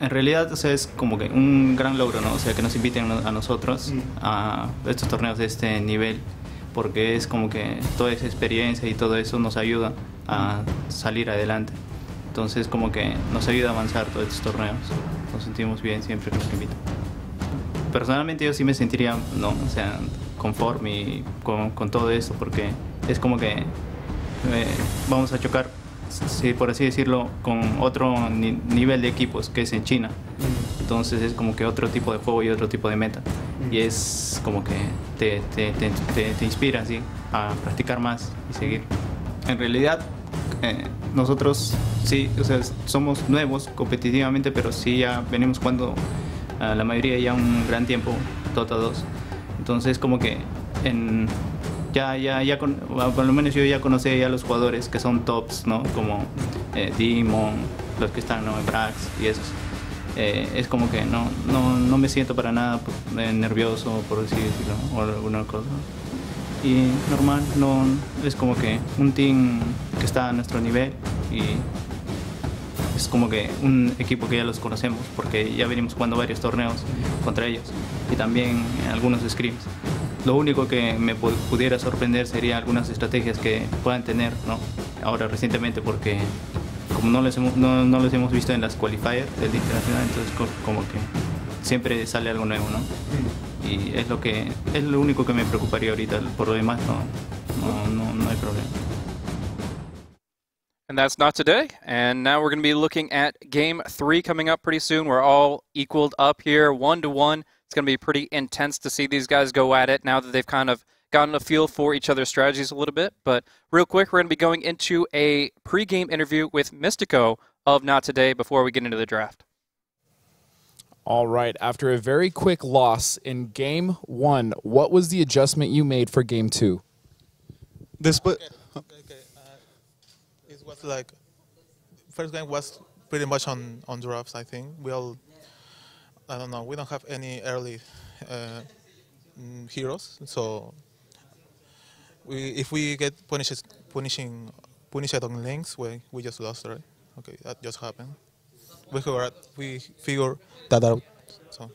En realidad, o sea, es como que un gran logro, ¿no? O sea, que nos inviten a nosotros a estos torneos de este nivel, porque es como que toda esa experiencia y todo eso nos ayuda a salir adelante. Entonces, como que nos ayuda a avanzar todos estos torneos. Nos sentimos bien siempre que nos invitan. Personalmente yo sí me sentiría, no, o sea, conforme con todo esto, porque es como que vamos a chocar, sí, por así decirlo, con otro nivel de equipos que es en China. Entonces es como que otro tipo de juego y otro tipo de meta. Y es como que te inspira, ¿sí?, a practicar más y seguir. En realidad, nosotros sí, o sea, somos nuevos competitivamente, pero sí ya venimos jugando la mayoría ya un gran tiempo Dota 2. Entonces como que por lo menos yo ya conocí ya los jugadores que son tops, ¿no? Como Demon, los que están, ¿no?, en Brax y esos. Es como que no me siento para nada nervioso, por así decirlo, o alguna cosa. Y normal, no, es como que un team que está a nuestro nivel y es como que un equipo que ya los conocemos porque ya venimos jugando varios torneos contra ellos y también algunos scrims. Lo único que me pudiera sorprender sería algunas estrategias que puedan tener, ¿no?, ahora recientemente, porque como no los hemos visto en las Qualifiers del internacional, entonces como que siempre sale algo nuevo, ¿no? Y es lo único que me preocuparía ahorita. Por lo demás no hay problema. And that's not today. And now we're going to be looking at Game 3 coming up pretty soon. We're all equaled up here, 1-1. It's going to be pretty intense to see these guys go at it now that they've kind of gotten a feel for each other's strategies a little bit. But real quick, we're going to be going into a pre-game interview with Mystico of Not Today before we get into the draft. All right, after a very quick loss in Game 1, what was the adjustment you made for Game 2? The split. It was like, first game was pretty much on drafts, I think. I don't know, we don't have any early heroes, so if we get punished on links, we just lost, right? Okay, that just happened. We figure that out. So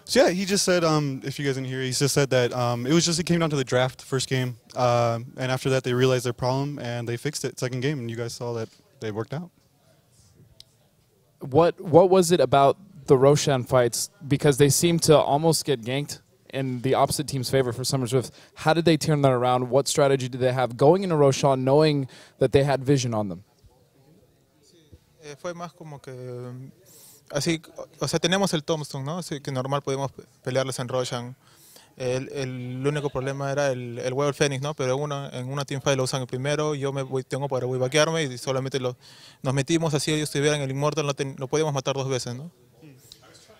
Yeah, he just said, if you guys didn't hear, he just said that it came down to the draft first game, and after that they realized their problem and they fixed it second game, and you guys saw that they worked out. What was it about the Roshan fights, because they seemed to almost get ganked in the opposite team's favor for Summer Swift? How did they turn that around? What strategy did they have going into Roshan knowing that they had vision on them? Fue más como que así, o sea, tenemos el Tombstone, ¿no? Así que normal podemos pelearles en Roshan. El único problema era el huevo del Fénix, ¿no? Pero en una teamfight lo usan el primero, yo tengo para waybaquearme y solamente nos metimos así, ellos estuvieran en el Immortal, no podíamos matar dos veces, ¿no?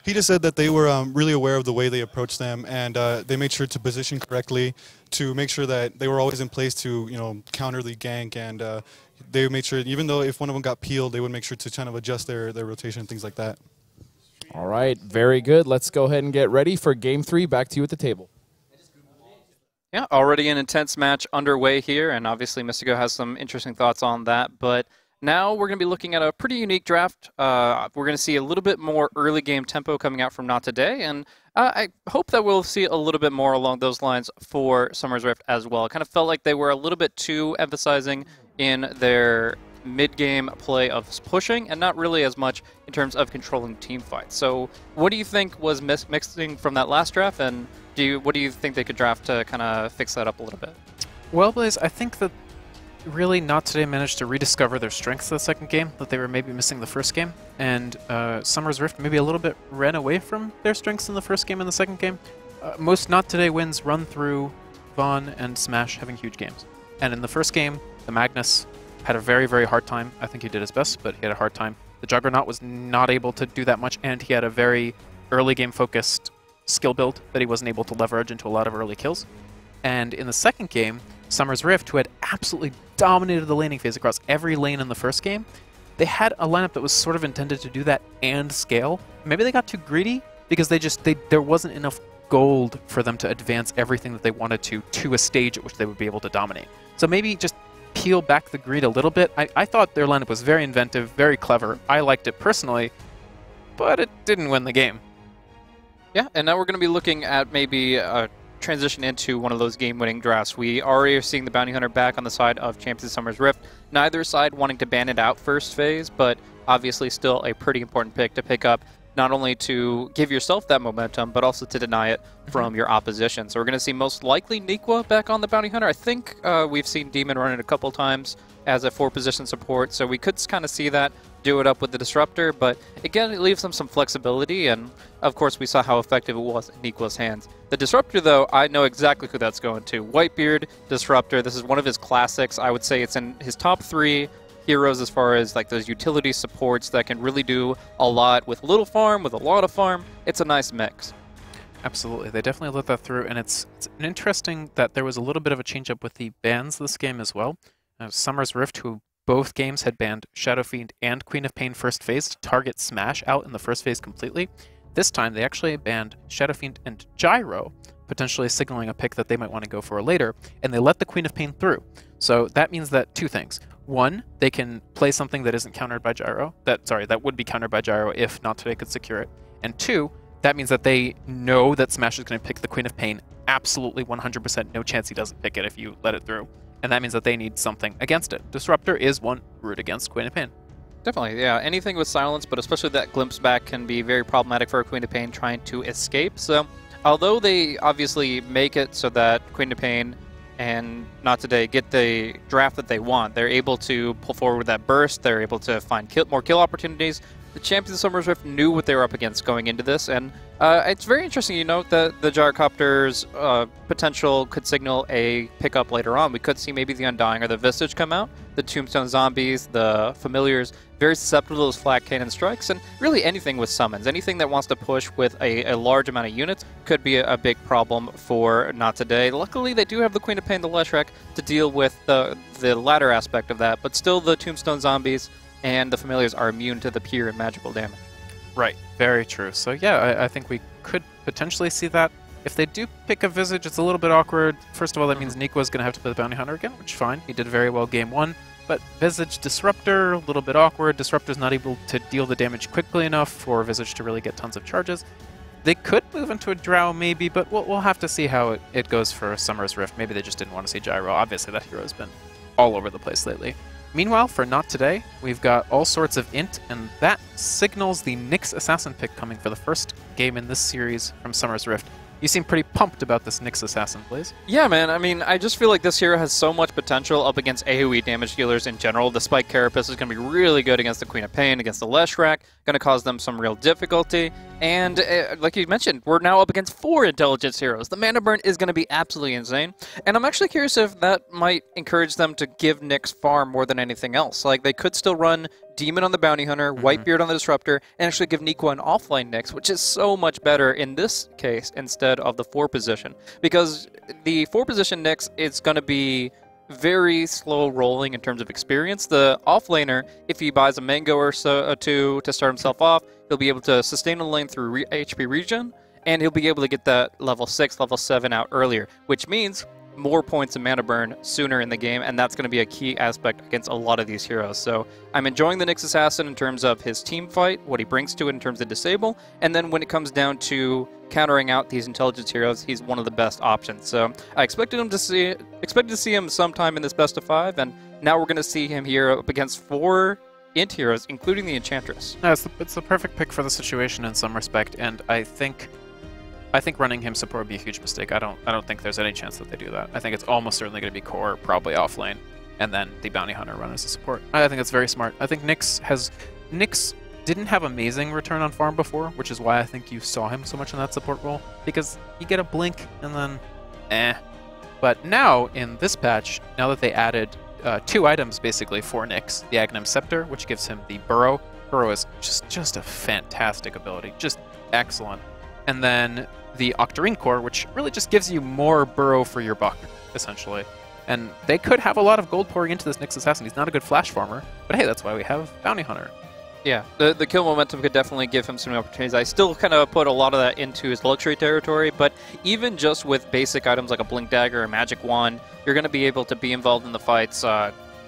He just said that they were really aware of the way they approached them, and they made sure to position correctly to make sure that they were always in place to, counter the gank, and they made sure, even though if one of them got peeled, they would make sure to kind of adjust their rotation and things like that. All right, very good. Let's go ahead and get ready for Game 3. Back to you at the table. Yeah, already an intense match underway here, and obviously Mystico has some interesting thoughts on that, but now we're going to be looking at a pretty unique draft. We're going to see a little bit more early game tempo coming out from Not Today, and I hope that we'll see a little bit more along those lines for Summer's Rift as well. It kind of felt like they were a little bit too emphasizing in their mid-game play of pushing and not really as much in terms of controlling team fights. So what do you think was mixing from that last draft, and what do you think they could draft to kind of fix that up a little bit? Well, Blaze, I think that really Not Today managed to rediscover their strengths the second game that they were maybe missing the first game, and Summer's Rift maybe a little bit ran away from their strengths in the first game and the second game. Most Not Today wins run through Vaughn and Smash having huge games. And in the first game, the Magnus had a very, very hard time. I think he did his best, but he had a hard time. The Juggernaut was not able to do that much, and he had a very early game focused skill build that he wasn't able to leverage into a lot of early kills. And in the second game, Summer's Rift, who had absolutely dominated the laning phase across every lane in the first game, they had a lineup that was sort of intended to do that and scale. Maybe they got too greedy because there wasn't enough gold for them to advance everything that they wanted to a stage at which they would be able to dominate. So maybe just peel back the greed a little bit. I thought their lineup was very inventive, very clever. I liked it personally, but it didn't win the game. Yeah, and now we're going to be looking at maybe a transition into one of those game-winning drafts. We already are seeing the Bounty Hunter back on the side of Champions of Summer's Rift. Neither side wanting to ban it out first phase, but obviously still a pretty important pick to pick up, not only to give yourself that momentum, but also to deny it from your opposition. So we're going to see most likely Nikwa back on the Bounty Hunter. I think we've seen Demon run it a couple times as a 4-position support, so we could kind of see that, do it up with the Disruptor, but again, it leaves them some flexibility, and of course we saw how effective it was in Nikwa's hands. The Disruptor, though, I know exactly who that's going to. Whitebeard, Disruptor, this is one of his classics. I would say it's in his top 3 heroes as far as like those utility supports that can really do a lot with little farm, with a lot of farm. It's a nice mix. Absolutely, they definitely let that through, and it's interesting that there was a little bit of a change-up with the bans this game as well. Summer's Rift, who both games had banned Shadow Fiend and Queen of Pain first phase to target Smash out in the first phase completely. This time, they actually banned Shadow Fiend and Gyro, potentially signaling a pick that they might want to go for later, and they let the Queen of Pain through. So that means that 2 things. 1, they can play something that isn't countered by Gyro. That would be countered by Gyro if Not Today could secure it. And 2, that means that they know that Smash is going to pick the Queen of Pain. Absolutely 100% no chance he doesn't pick it if you let it through. And that means that they need something against it. Disruptor is one root against Queen of Pain. Definitely, yeah. Anything with silence, but especially that glimpse back can be very problematic for a Queen of Pain trying to escape. So, although they obviously make it so that Queen of Pain and Not Today get the draft that they want, they're able to pull forward with that burst, they're able to find more kill opportunities. The Champions of Summer's Rift knew what they were up against going into this, and it's very interesting, you note that the Gyrocopter's potential could signal a pickup later on. We could see maybe the Undying or the Visage come out, the Tombstone Zombies, the Familiars, very susceptible to those flat cannon strikes, and really anything with summons. Anything that wants to push with a large amount of units could be a big problem for Not Today. Luckily, they do have the Queen of Pain, the Leshrac, to deal with the latter aspect of that, but still the Tombstone Zombies and the Familiars are immune to the pure and magical damage. Right, very true. So yeah, I think we could potentially see that. If they do pick a Visage, it's a little bit awkward. First of all, that means Nikwa is going to have to play the Bounty Hunter again, which is fine. He did very well game 1. But Visage Disruptor, a little bit awkward. Disruptor's not able to deal the damage quickly enough for Visage to really get tons of charges. They could move into a Drow maybe, but we'll have to see how it goes for Summer's Rift. Maybe they just didn't want to see Gyro. Obviously, that hero has been all over the place lately. Meanwhile, for Not Today, we've got all sorts of int, and that signals the Nyx Assassin pick coming for the first game in this series from Summer's Rift. You seem pretty pumped about this Nyx Assassin, Blaze. Yeah, man. I mean, I just feel like this hero has so much potential up against AoE damage dealers in general. The Spike Carapace is going to be really good against the Queen of Pain, against the Leshrac, going to cause them some real difficulty. And like you mentioned, we're now up against 4 intelligence heroes. The mana burn is going to be absolutely insane. And I'm actually curious if that might encourage them to give Nyx farm more than anything else. Like, they could still run Demon on the Bounty Hunter, Whitebeard on the Disruptor, and actually give Nikwa an offline Nyx, which is so much better in this case instead of the 4 position. Because the 4 position Nyx is going to be very slow rolling in terms of experience. The offlaner, if he buys a mango or two to start himself off, he'll be able to sustain the lane through HP regen, and he'll be able to get that level 6, level 7 out earlier, which means more points in mana burn sooner in the game, and that's going to be a key aspect against a lot of these heroes. So I'm enjoying the Nyx Assassin in terms of his team fight, what he brings to it in terms of disable, and then when it comes down to countering out these intelligence heroes, he's one of the best options. So I expected to see him sometime in this best of 5, and now we're going to see him here up against 4 int heroes, including the Enchantress. No, it's the perfect pick for the situation in some respect, and I think running him support would be a huge mistake. I don't think there's any chance that they do that. I think it's almost certainly going to be core, probably off lane, and then the Bounty Hunter run as a support. I think it's very smart. I think Nyx didn't have amazing return on farm before, which is why I think you saw him so much in that support role, because you get a blink and then But now in this patch, now that they added 2 items basically for Nyx, the Aghanim Scepter, which gives him the Burrow. Burrow is just a fantastic ability, just excellent. And then the Octarine Core, which really just gives you more burrow for your buck, essentially. And they could have a lot of gold pouring into this Nyx Assassin. He's not a good flash farmer, but hey, that's why we have Bounty Hunter. Yeah, the kill momentum could definitely give him some opportunities. I still kind of put a lot of that into his luxury territory, but even just with basic items like a Blink Dagger or Magic Wand, you're going to be able to be involved in the fights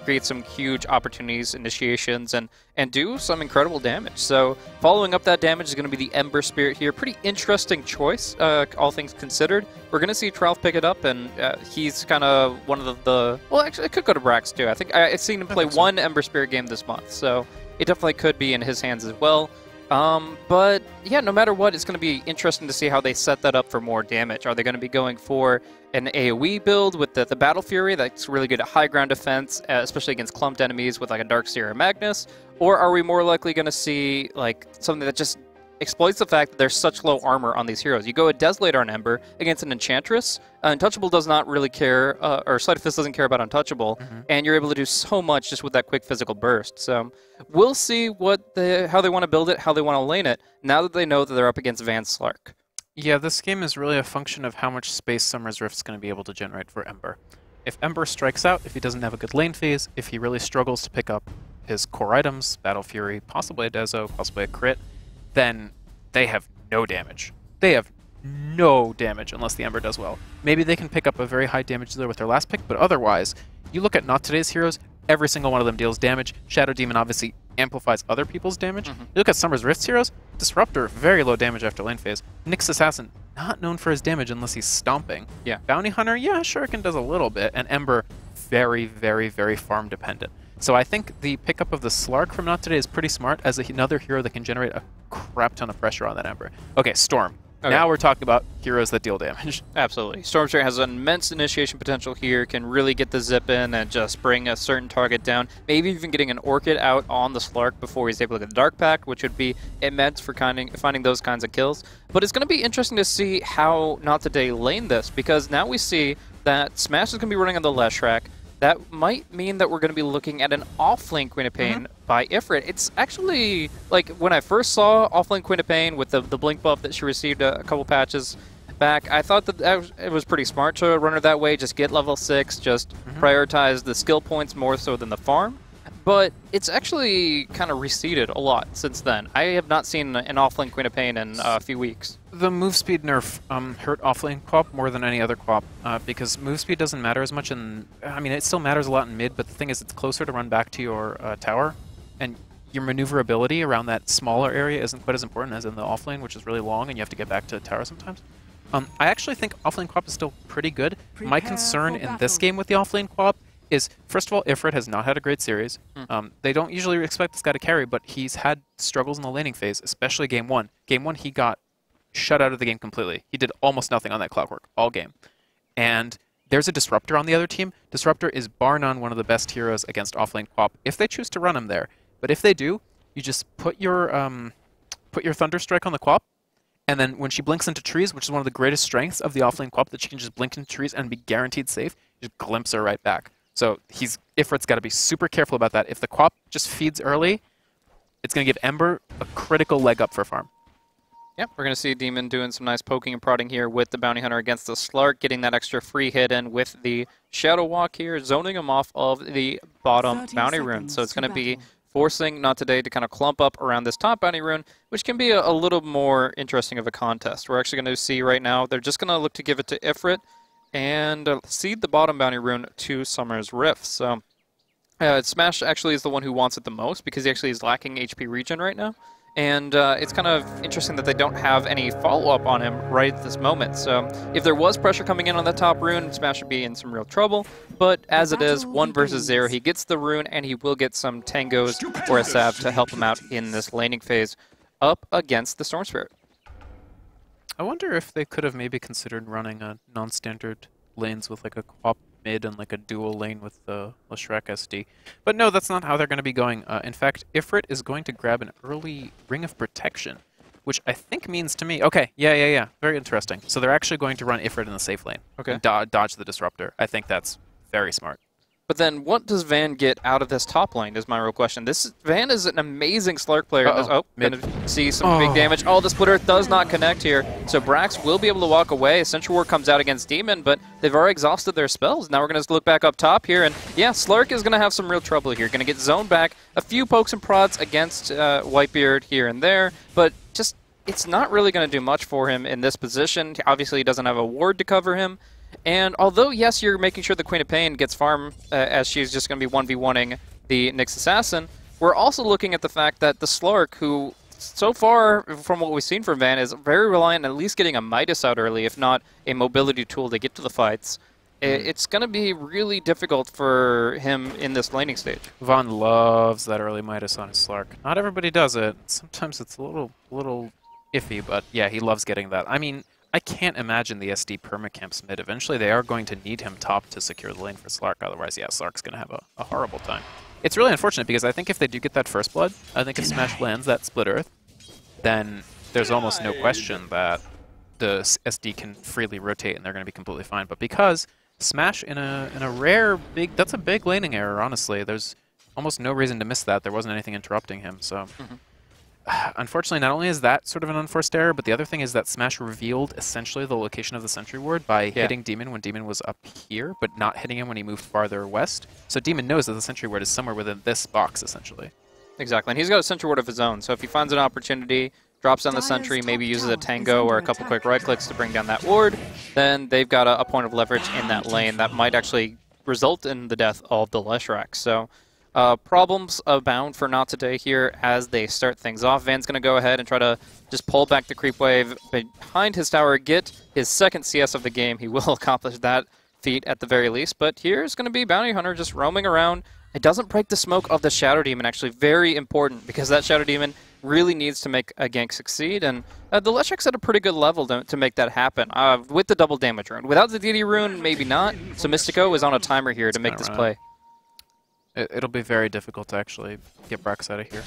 create some huge opportunities, initiations, and do some incredible damage. So following up that damage is going to be the Ember Spirit here. Pretty interesting choice, all things considered. We're going to see Tralf pick it up, and he's kind of one of the... Well, actually, it could go to Brax, too. I think I've seen him play one Ember Spirit game this month, so it definitely could be in his hands as well. But yeah, no matter what, it's going to be interesting to see how they set that up for more damage. Are they going to be going for an AoE build with the Battle Fury that's really good at high ground defense, especially against clumped enemies with like a Darkseer or Magnus? Or are we more likely going to see like something that just exploits the fact that there's such low armor on these heroes? You go a Desolator on Ember against an Enchantress. Untouchable does not really care, or Sleight of Fist doesn't care about Untouchable, and you're able to do so much just with that quick physical burst. So we'll see how they want to build it, how they want to lane it, now that they know that they're up against Van Slark. Yeah, this game is really a function of how much space Summer's Rift's going to be able to generate for Ember. If Ember strikes out, if he doesn't have a good lane phase, if he really struggles to pick up his core items, Battle Fury, possibly a Dezo, possibly a crit, then they have no damage. They have no damage unless the Ember does well. Maybe they can pick up a very high damage dealer with their last pick, but otherwise, you look at Not Today's heroes, every single one of them deals damage. Shadow Demon obviously amplifies other people's damage. You look at Summer's Rift's heroes, Disruptor, very low damage after lane phase. Nyx Assassin, not known for his damage unless he's stomping. Yeah. Bounty Hunter, yeah, Shuriken does a little bit, and Ember, very, very, very farm dependent. So I think the pickup of the Slark from Not Today is pretty smart as another hero that can generate a crap ton of pressure on that Ember. Okay, Storm. Okay. Now we're talking about heroes that deal damage. Absolutely. Stormshare has an immense initiation potential here, can really get the zip in and just bring a certain target down, maybe even getting an Orchid out on the Slark before he's able to get the Dark Pact, which would be immense for finding those kinds of kills. But it's going to be interesting to see how Not Today lane this, because now we see that Smash is going to be running on the Leshrac. That might mean that we're going to be looking at an offlane Queen of Pain by Ifrit. It's actually, like, when I first saw offlane Queen of Pain with the blink buff that she received a couple patches back, I thought that it was pretty smart to run her that way, just get level 6, just prioritize the skill points more so than the farm. But it's actually kind of receded a lot since then. I have not seen an offlane Queen of Pain in a few weeks. The move speed nerf hurt offlane co-op more than any other co-op because move speed doesn't matter as much in... I mean, it still matters a lot in mid, but the thing is it's closer to run back to your tower, and your maneuverability around that smaller area isn't quite as important as in the offlane, which is really long, and you have to get back to the tower sometimes. I actually think offlane co-op is still pretty good. My concern in this game with the offlane co-op is, first of all, Ifrit has not had a great series. They don't usually expect this guy to carry, but he's had struggles in the laning phase, especially Game 1. Game 1, he got shut out of the game completely. He did almost nothing on that Clockwork all game. And there's a Disruptor on the other team. Disruptor is bar none one of the best heroes against offlane co-op if they choose to run him there. But if they do, you just put your Thunderstrike on the co-op, and then when she blinks into trees, which is one of the greatest strengths of the offlane co-op, that she can just blink into trees and be guaranteed safe, you just glimpse her right back. So Ifrit's got to be super careful about that. If the co-op just feeds early, it's going to give Ember a critical leg up for farm. Yep, we're going to see Demon doing some nice poking and prodding here with the Bounty Hunter against the Slark, getting that extra free hit in with the Shadow Walk here, zoning him off of the bottom Bounty Rune. So it's going to be forcing Not Today to kind of clump up around this top Bounty Rune, which can be a little more interesting of a contest. We're actually going to see right now, they're just going to look to give it to Ifrit and cede the bottom Bounty Rune to Summer's Rift. So Smash actually is the one who wants it the most because he actually is lacking HP regen right now. And it's kind of interesting that they don't have any follow-up on him right at this moment. So if there was pressure coming in on that top rune, Smash would be in some real trouble. But as it is, 1 versus 0, he gets the rune, and he will get some tangos or a salve to help him out in this laning phase up against the Storm Spirit. I wonder if they could have maybe considered running a non-standard lanes with like a co-op mid and like a dual lane with the Leshrac SD. But no, that's not how they're going to be going. In fact, Ifrit is going to grab an early Ring of Protection, which I think means to me... Okay, yeah. Very interesting. So they're actually going to run Ifrit in the safe lane. Okay. And dodge the Disruptor. I think that's very smart. But then what does Van get out of this top lane is my real question. Van is an amazing Slark player. Gonna see some big damage. Oh, the Split Earth does not connect here. So Brax will be able to walk away. Central Ward comes out against Demon, but they've already exhausted their spells. Now we're going to look back up top here, and yeah, Slark is going to have some real trouble here. Going to get zoned back. A few pokes and prods against Whitebeard here and there, but just it's not really going to do much for him in this position. Obviously, he doesn't have a ward to cover him. And although, yes, you're making sure the Queen of Pain gets farm, as she's just going to be 1v1ing the Nyx Assassin, we're also looking at the fact that the Slark, who so far, from what we've seen from Van, is very reliant on at least getting a Midas out early, if not a mobility tool to get to the fights. It's going to be really difficult for him in this laning stage. Von loves that early Midas on his Slark. Not everybody does it. Sometimes it's a little iffy, but yeah, he loves getting that. I mean, I can't imagine the SD permacamps mid. Eventually, they are going to need him top to secure the lane for Slark. Otherwise, yeah, Slark's going to have a horrible time. It's really unfortunate because I think if they do get that first blood, I think if Smash lands that Split Earth, then there's almost no question that the SD can freely rotate and they're going to be completely fine. But because Smash in a rare big, that's a big laning error, honestly. There's almost no reason to miss that. There wasn't anything interrupting him, so... Unfortunately, not only is that sort of an unforced error, but the other thing is that Smash revealed essentially the location of the Sentry Ward by hitting Demon when Demon was up here, but not hitting him when he moved farther west. So Demon knows that the Sentry Ward is somewhere within this box, essentially. Exactly, and he's got a Sentry Ward of his own, so if he finds an opportunity, drops down the Sentry, maybe uses a Tango or a couple quick right-clicks to bring down that ward, then they've got a point of leverage in that lane that might actually result in the death of the Leshrac. So problems abound for NoT today here as they start things off. Van's going to go ahead and try to just pull back the creep wave behind his tower, get his second CS of the game. He will accomplish that feat at the very least, but here's going to be Bounty Hunter just roaming around. It doesn't break the smoke of the Shadow Demon, actually very important, because that Shadow Demon really needs to make a gank succeed, and the Leshrac's at a pretty good level to make that happen, with the double damage rune. Without the DD rune, maybe not, so Mystico is on a timer here to make this play. It'll be very difficult to actually get Brax out of here.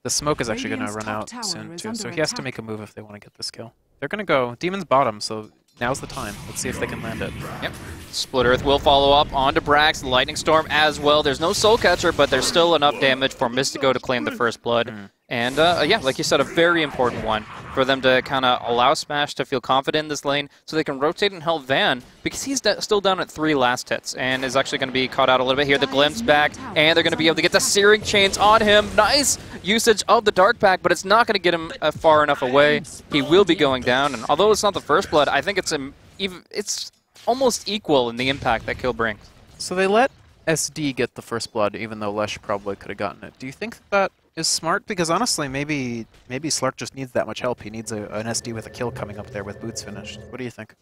The smoke is actually going to run out soon, too, so he has to make a move if they want to get this kill. They're going to go Demon's bottom, so now's the time. Let's see if they can land it. Yep. Split Earth will follow up onto Brax, Lightning Storm as well. There's no Soul Catcher, but there's still enough damage for Mystico to claim the first blood. And yeah, like you said, a very important one for them to kind of allow Smash to feel confident in this lane so they can rotate and help Van, because he's still down at 3 last hits and is actually going to be caught out a little bit here. The Glimpse back, and they're going to be able to get the Searing Chains on him. Nice usage of the Dark Pack, but it's not going to get him far enough away. He will be going down, and although it's not the first blood, I think it's almost equal in the impact that kill brings. So they let SD get the first blood, even though Lesh probably could have gotten it. Do you think that is smart? Because honestly, maybe Slark just needs that much help. He needs an SD with a kill coming up there with boots finished. What do you think?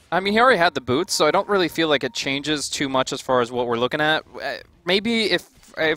I mean, he already had the boots, so I don't really feel like it changes too much as far as what we're looking at. Maybe if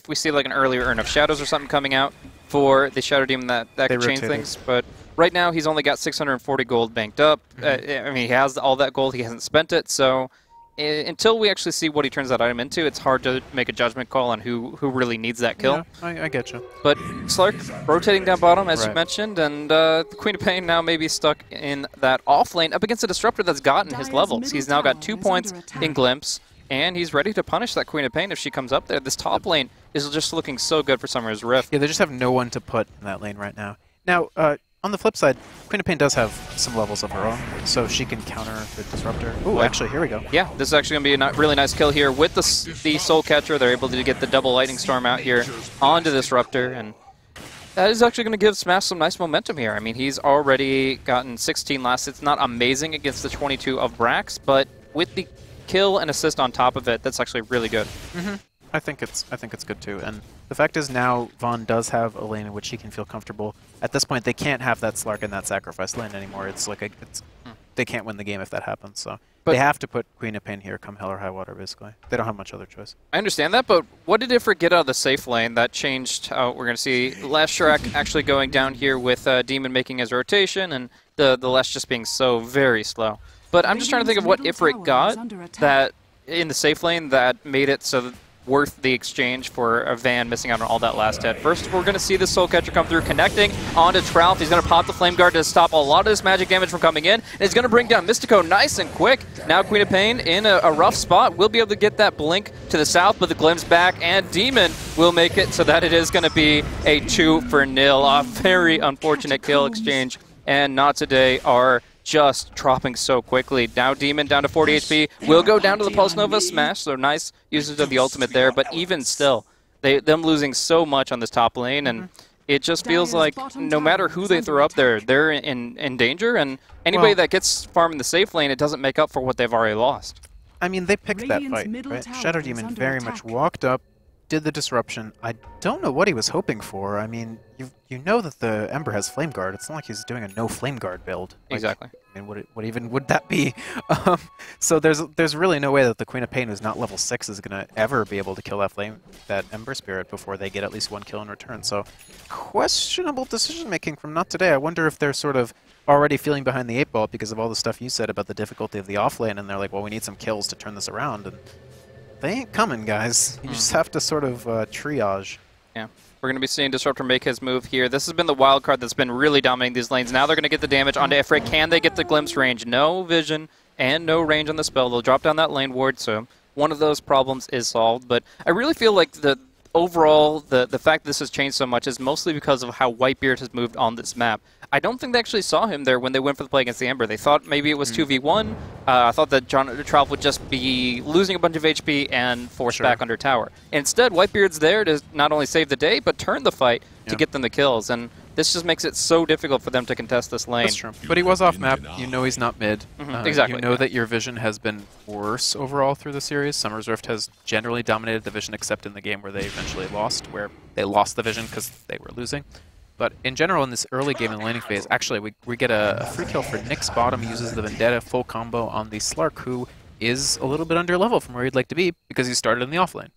we see like an earlier Urn of Shadows or something coming out for the Shadow Demon, that could change things. But right now, he's only got 640 gold banked up. I mean, he has all that gold. He hasn't spent it, so until we actually see what he turns that item into, it's hard to make a judgment call on who really needs that kill. Yeah, I get you. But Slark rotating down bottom, as you mentioned, and the Queen of Pain now maybe stuck in that off lane up against a Disruptor that's gotten his levels. He's now got 2 points in Glimpse, and he's ready to punish that Queen of Pain if she comes up there. This top lane is just looking so good for Summer's Rift. Yeah, they just have no one to put in that lane right now. Now, on the flip side, Queen of Pain does have some levels of her own, so she can counter the Disruptor. Ooh, actually, here we go. Yeah, this is actually going to be a really nice kill here with the Soul Catcher. They're able to get the double Lightning Storm out here onto Disruptor, and that is actually going to give Smash some nice momentum here. I mean, he's already gotten 16 last. It's not amazing against the 22 of Brax, but with the kill and assist on top of it, that's actually really good. I think it's good too. And the fact is now Vaughn does have a lane in which he can feel comfortable. At this point, they can't have that Slark in that sacrifice lane anymore. It's like they can't win the game if that happens. So they have to put Queen of Pain here, come hell or high water. Basically, they don't have much other choice. I understand that, but what did Ifrit get out of the safe lane that changed how we're going to see Leshrac actually going down here with Demon making his rotation and the Lesh just being so very slow. But I'm just trying to think of what Ifrit got that in the safe lane that made it so worth the exchange for a Van missing out on all that last hit. First, we're going to see the Soul Catcher come through, connecting onto Trout. He's going to pop the Flame Guard to stop a lot of this magic damage from coming in, and he's going to bring down Mystico nice and quick. Now Queen of Pain in a rough spot. Will be able to get that blink to the south, but the Glimpse back, and Demon will make it so that it is going to be a 2-0. A very unfortunate kill exchange, and NoT today are just dropping so quickly. Now Demon down to 40 HP, will go down to the Pulse Nova Smash, so nice usage of the ultimate there, but even still, them losing so much on this top lane, and it just feels like no matter who they throw up there, they're in danger, and anybody that gets farmed in the safe lane, it doesn't make up for what they've already lost. I mean, they picked that fight, right? Shadow Demon very much walked up, did the disruption. I don't know what he was hoping for. I mean, you know that the Ember has Flame Guard. It's not like he's doing a no Flame Guard build. Like, Exactly. I mean, what even would that be? So there's really no way that the Queen of Pain, who's not level 6, is going to ever be able to kill that Ember Spirit before they get at least 1 kill in return. So questionable decision-making from Not Today. I wonder if they're sort of already feeling behind the 8 ball because of all the stuff you said about the difficulty of the offlane, and they're like, well, we need some kills to turn this around. And they ain't coming, guys. You just have to sort of triage. Yeah. We're going to be seeing Disruptor make his move here. This has been the wild card that's been really dominating these lanes. Now they're going to get the damage onto Ifrit. Can they get the glimpse range? No vision and no range on the spell. They'll drop down that lane ward, so one of those problems is solved. But I really feel like overall, the fact that this has changed so much is mostly because of how Whitebeard has moved on this map. I don't think they actually saw him there when they went for the play against the Ember. They thought maybe it was 2v1. I thought that John Trout would just be losing a bunch of HP and force back under tower. Instead, Whitebeard's there to not only save the day, but turn the fight to get them the kills. And this just makes it so difficult for them to contest this lane. That's true. But he was off map. You know he's not mid. Exactly. You know that your vision has been worse overall through the series. Summer's Rift has generally dominated the vision, except in the game where they eventually lost, where they lost the vision because they were losing. But in general, in this early game in the laning phase, actually, we get a free kill for Nyx bottom. He uses the Vendetta full combo on the Slark, who is a little bit under level from where he'd like to be because he started in the offlane.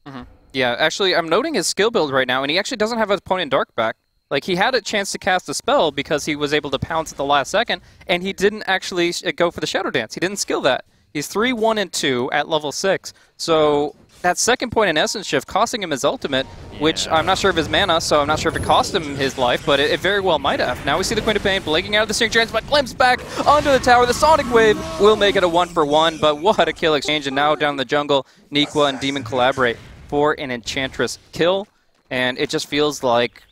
Yeah, actually, I'm noting his skill build right now, and he actually doesn't have his opponent Dark back. Like, he had a chance to cast a spell because he was able to pounce at the last second, and he didn't actually go for the Shadow Dance. He didn't skill that. He's 3, 1, and 2 at level 6. So that second point in Essence Shift costing him his ultimate, which I'm not sure of his mana, so I'm not sure if it cost him his life, but it very well might have. Now we see the Queen of Pain blinking out of the Sting Chance, but glimpse back onto the tower. The Sonic Wave will make it a 1-for-1, but what a kill exchange. And now down in the jungle, Nikwa and Demon collaborate for an Enchantress kill, and it just feels like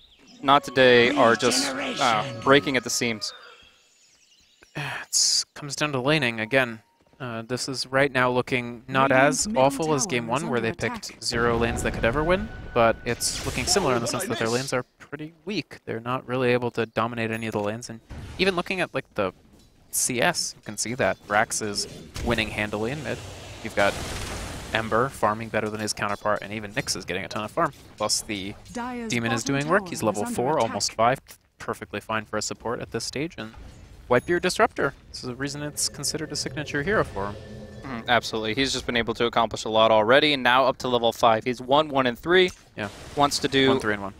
Not Today are just breaking at the seams. It comes down to laning again. This is right now looking not as awful as Game 1, where they picked 0 lanes that could ever win, but it's looking similar in the sense that their lanes are pretty weak. They're not really able to dominate any of the lanes, and even looking at like the CS, you can see that Brax is winning handily in mid. You've got Ember farming better than his counterpart, and even Nyx is getting a ton of farm. Plus the Demon is doing work. He's level 4, almost 5, perfectly fine for a support at this stage, and Whitebeard Disruptor. This is the reason it's considered a signature hero for him. Absolutely. He's just been able to accomplish a lot already, and now up to level 5. He's 1, 1, and 3. Yeah. Wants to do 1, 3, and 1.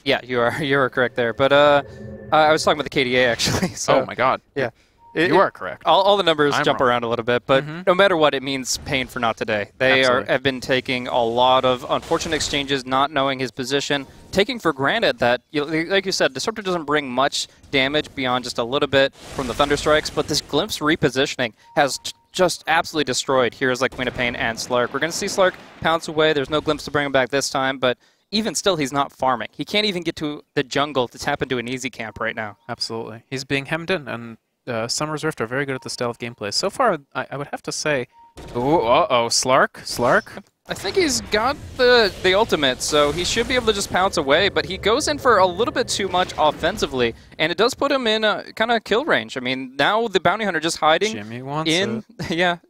Yeah, you are correct there. But I was talking about the KDA actually. So, oh my god. Yeah. You are correct. All the numbers I'm jump wrong. around a little bit, but no matter what, it means pain for Not Today. They have been taking a lot of unfortunate exchanges, not knowing his position, taking for granted that, like you said, Disruptor doesn't bring much damage beyond just a little bit from the Thunder Strikes, but this Glimpse repositioning has just absolutely destroyed heroes like Queen of Pain and Slark. We're going to see Slark pounce away. There's no Glimpse to bring him back this time, but even still, he's not farming. He can't even get to the jungle to tap into an easy camp right now. Absolutely. He's being hemmed in, and Summer's Rift are very good at the stealth gameplay. So far, I would have to say... Uh-oh, Slark? I think he's got the ultimate, so he should be able to just pounce away, but he goes in for a little bit too much offensively, and it does put him in a kind of kill range. I mean, now the Bounty Hunter just hiding Jimmy wants inside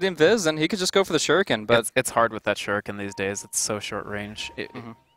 Invis, and he could just go for the Shuriken. But it's hard with that Shuriken these days. It's so short range.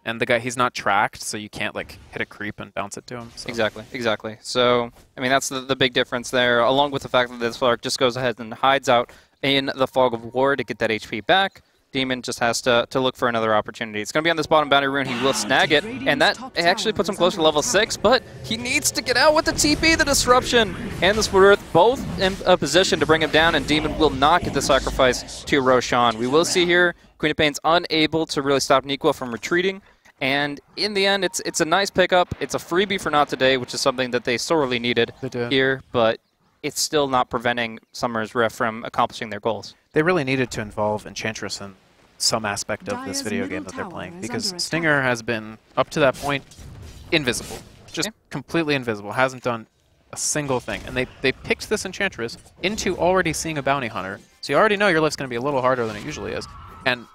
And the guy, he's not tracked, so you can't like hit a creep and bounce it to him. So. Exactly. So, I mean, that's the big difference there, along with the fact that this Slark just goes ahead and hides out in the Fog of War to get that HP back. Demon just has to look for another opportunity. It's going to be on this bottom boundary rune. He will snag it, and that actually puts him closer to level 6, but he needs to get out with the TP, the Disruption, and the Split Earth, both in a position to bring him down, and Demon will not get the sacrifice to Roshan. We will see here Queen of Pain's unable to really stop Nikwa from retreating, and in the end, it's a nice pickup. It's a freebie for Not Today, which is something that they sorely needed here, but it's still not preventing Summer's Rift from accomplishing their goals. They really needed to involve Enchantress in some aspect of this video game that they're playing, because Stinger has been, up to that point, invisible. Just completely invisible. Hasn't done a single thing. And they picked this Enchantress into already seeing a Bounty Hunter, so you already know your lift's going to be a little harder than it usually is. And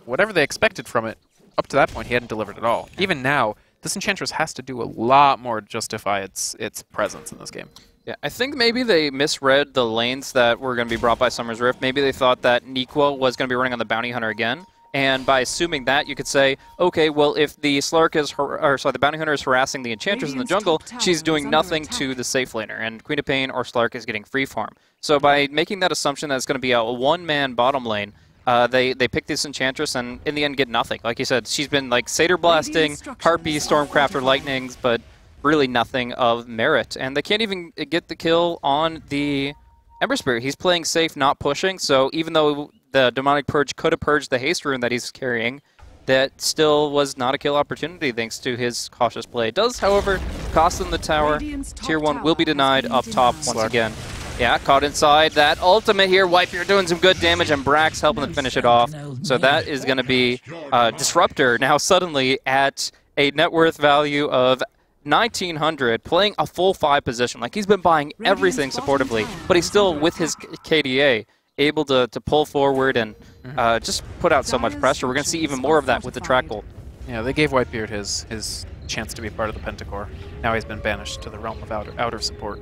whatever they expected from it, up to that point, he hadn't delivered at all. Even now, this Enchantress has to do a lot more to justify its presence in this game. Yeah, I think maybe they misread the lanes that were going to be brought by Summer's Rift. Maybe they thought that Nequa was going to be running on the Bounty Hunter again. And by assuming that, you could say, okay, well, if the the Bounty Hunter is harassing the Enchantress in the jungle, she's doing nothing to the safe laner, and Queen of Pain or Slark is getting free farm. So by making that assumption that it's going to be a one-man bottom lane, they pick this Enchantress and in the end get nothing. Like you said, she's been like Satyr blasting, Harpy, Stormcraft, or Lightnings, but really nothing of merit. And they can't even get the kill on the Ember Spirit. He's playing safe, not pushing, so even though the Demonic Purge could have purged the haste rune that he's carrying, that still was not a kill opportunity thanks to his cautious play. It does, however, cost them the tower. Tier 1 will be denied up top once again. Yeah, caught inside. That ultimate here, Whitebeard doing some good damage, and Brax helping to finish it off. So that is going to be Disruptor now suddenly at a net worth value of 1,900, playing a full 5 position. Like, he's been buying everything supportively, but he's still, with his KDA, able to pull forward and just put out so much pressure. We're going to see even more of that with the track gold. Yeah, they gave Whitebeard his chance to be part of the Pentacore. Now he's been banished to the realm of outer support.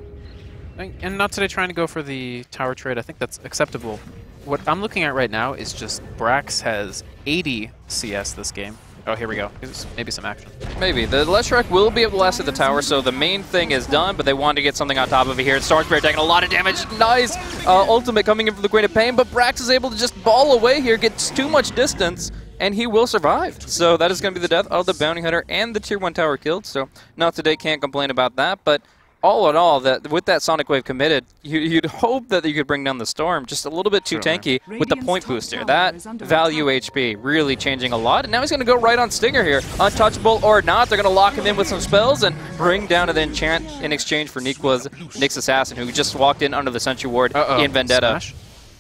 And not today trying to go for the tower trade. I think that's acceptable. What I'm looking at right now is just Brax has 80 CS this game. Oh, here we go. Maybe some action. Maybe. The Leshrac will be able to last at the tower, so the main thing is done, but they want to get something on top of it here. Stormspirit taking a lot of damage. Nice ultimate coming in from the Queen of Pain, but Brax is able to just ball away here, gets too much distance, and he will survive. So that is going to be the death of the Bounty Hunter and the Tier 1 tower killed, so Not Today can't complain about that, but all in all, with that Sonic Wave committed, you'd hope that you could bring down the Storm just a little bit too tanky with the point booster. That value HP really changing a lot. And now he's going to go right on Stinger here. Untouchable or not, they're going to lock him in with some spells and bring down an enchant in exchange for Nequa's Nyx Assassin, who just walked in under the Sentry Ward in Vendetta. Smash?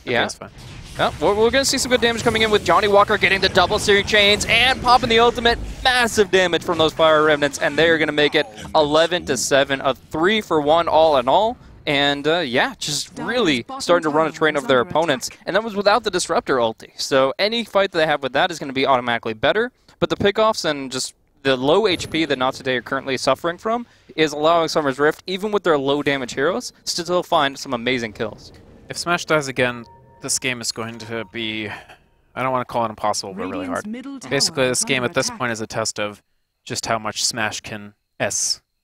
Yeah. Okay, Oh, we're going to see some good damage coming in with Johnny Walker getting the double searing chains and popping the ultimate. Massive damage from those Fire Remnants, and they're going to make it 11-7, a 3-for-1 all in all. And yeah, just really starting to run a train over their opponents. And that was without the Disruptor ulti. So any fight that they have with that is going to be automatically better. But the pickoffs and just the low HP that Not Today are currently suffering from is allowing Summer's Rift, even with their low damage heroes, to still find some amazing kills. If Smash dies again, this game is going to be, I don't want to call it impossible, but really hard. Basically, this game at this point is a test of just how much Smash can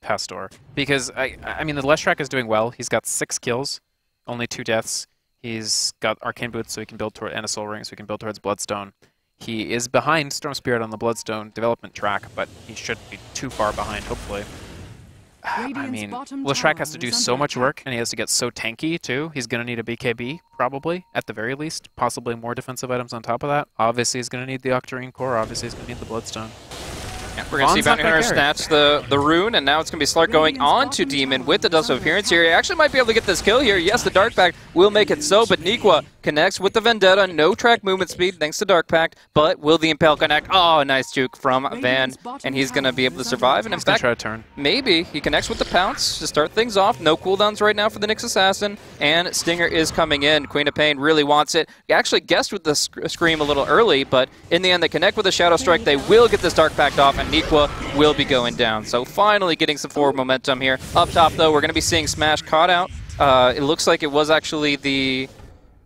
Pastor. Because, I mean, the Leshrac is doing well. He's got 6 kills, only 2 deaths. He's got Arcane Boots, so he can build toward, and a Soul Ring, so he can build towards Bloodstone. He is behind Storm Spirit on the Bloodstone development track, but he shouldn't be too far behind, hopefully. I mean, Leshrac has to do so much work, and he has to get so tanky, too. He's going to need a BKB, probably, at the very least. Possibly more defensive items on top of that. Obviously, he's going to need the Octarine Core. Obviously, he's going to need the Bloodstone. Yeah, we're going to see Bounty Hunter snatch the rune, and now it's going to be Slark going on to Demon with the Dust of Appearance here. He actually might be able to get this kill here. Yes, the Dark Pact will make it so, but Nequa connects with the Vendetta. No track movement speed thanks to Dark Pact, but will the Impale connect? Oh, nice juke from Van, and he's going to be able to survive. And in fact, try to turn. Maybe he connects with the Pounce to start things off. No cooldowns right now for the Nyx Assassin, and Stinger is coming in. Queen of Pain really wants it. He actually guessed with the Scream a little early, but in the end they connect with the Shadow Strike. They will get this Dark Pact off, and Nequa will be going down. So finally getting some forward momentum here. Up top, though, we're going to be seeing Smash caught out. It looks like it was actually the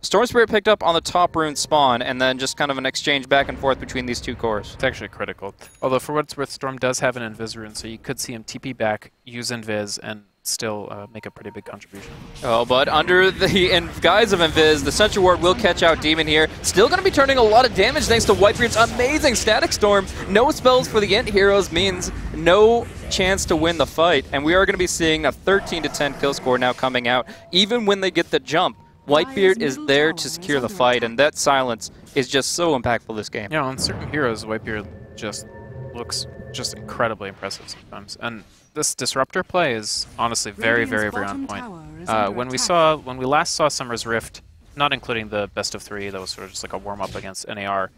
Storm Spirit picked up on the top rune spawn, and then just kind of an exchange back and forth between these two cores. It's actually critical. Although, for what it's worth, Storm does have an Invis rune, so you could see him TP back, use Invis, and still make a pretty big contribution. Oh, but under the guise of Invis, the Sentry Ward will catch out Demon here. Still going to be turning a lot of damage thanks to Whitebeard's amazing Static Storm. No spells for the Ent heroes means no chance to win the fight, and we are going to be seeing a 13-10 kill score now coming out. Even when they get the jump, Whitebeard is there to secure the fight, and that silence is just so impactful this game. Yeah, on certain heroes, Whitebeard just looks just incredibly impressive sometimes. And this Disruptor play is honestly very, very, very on point. When we last saw Summer's Rift, not including the best of 3, that was sort of just like a warm-up against NAR,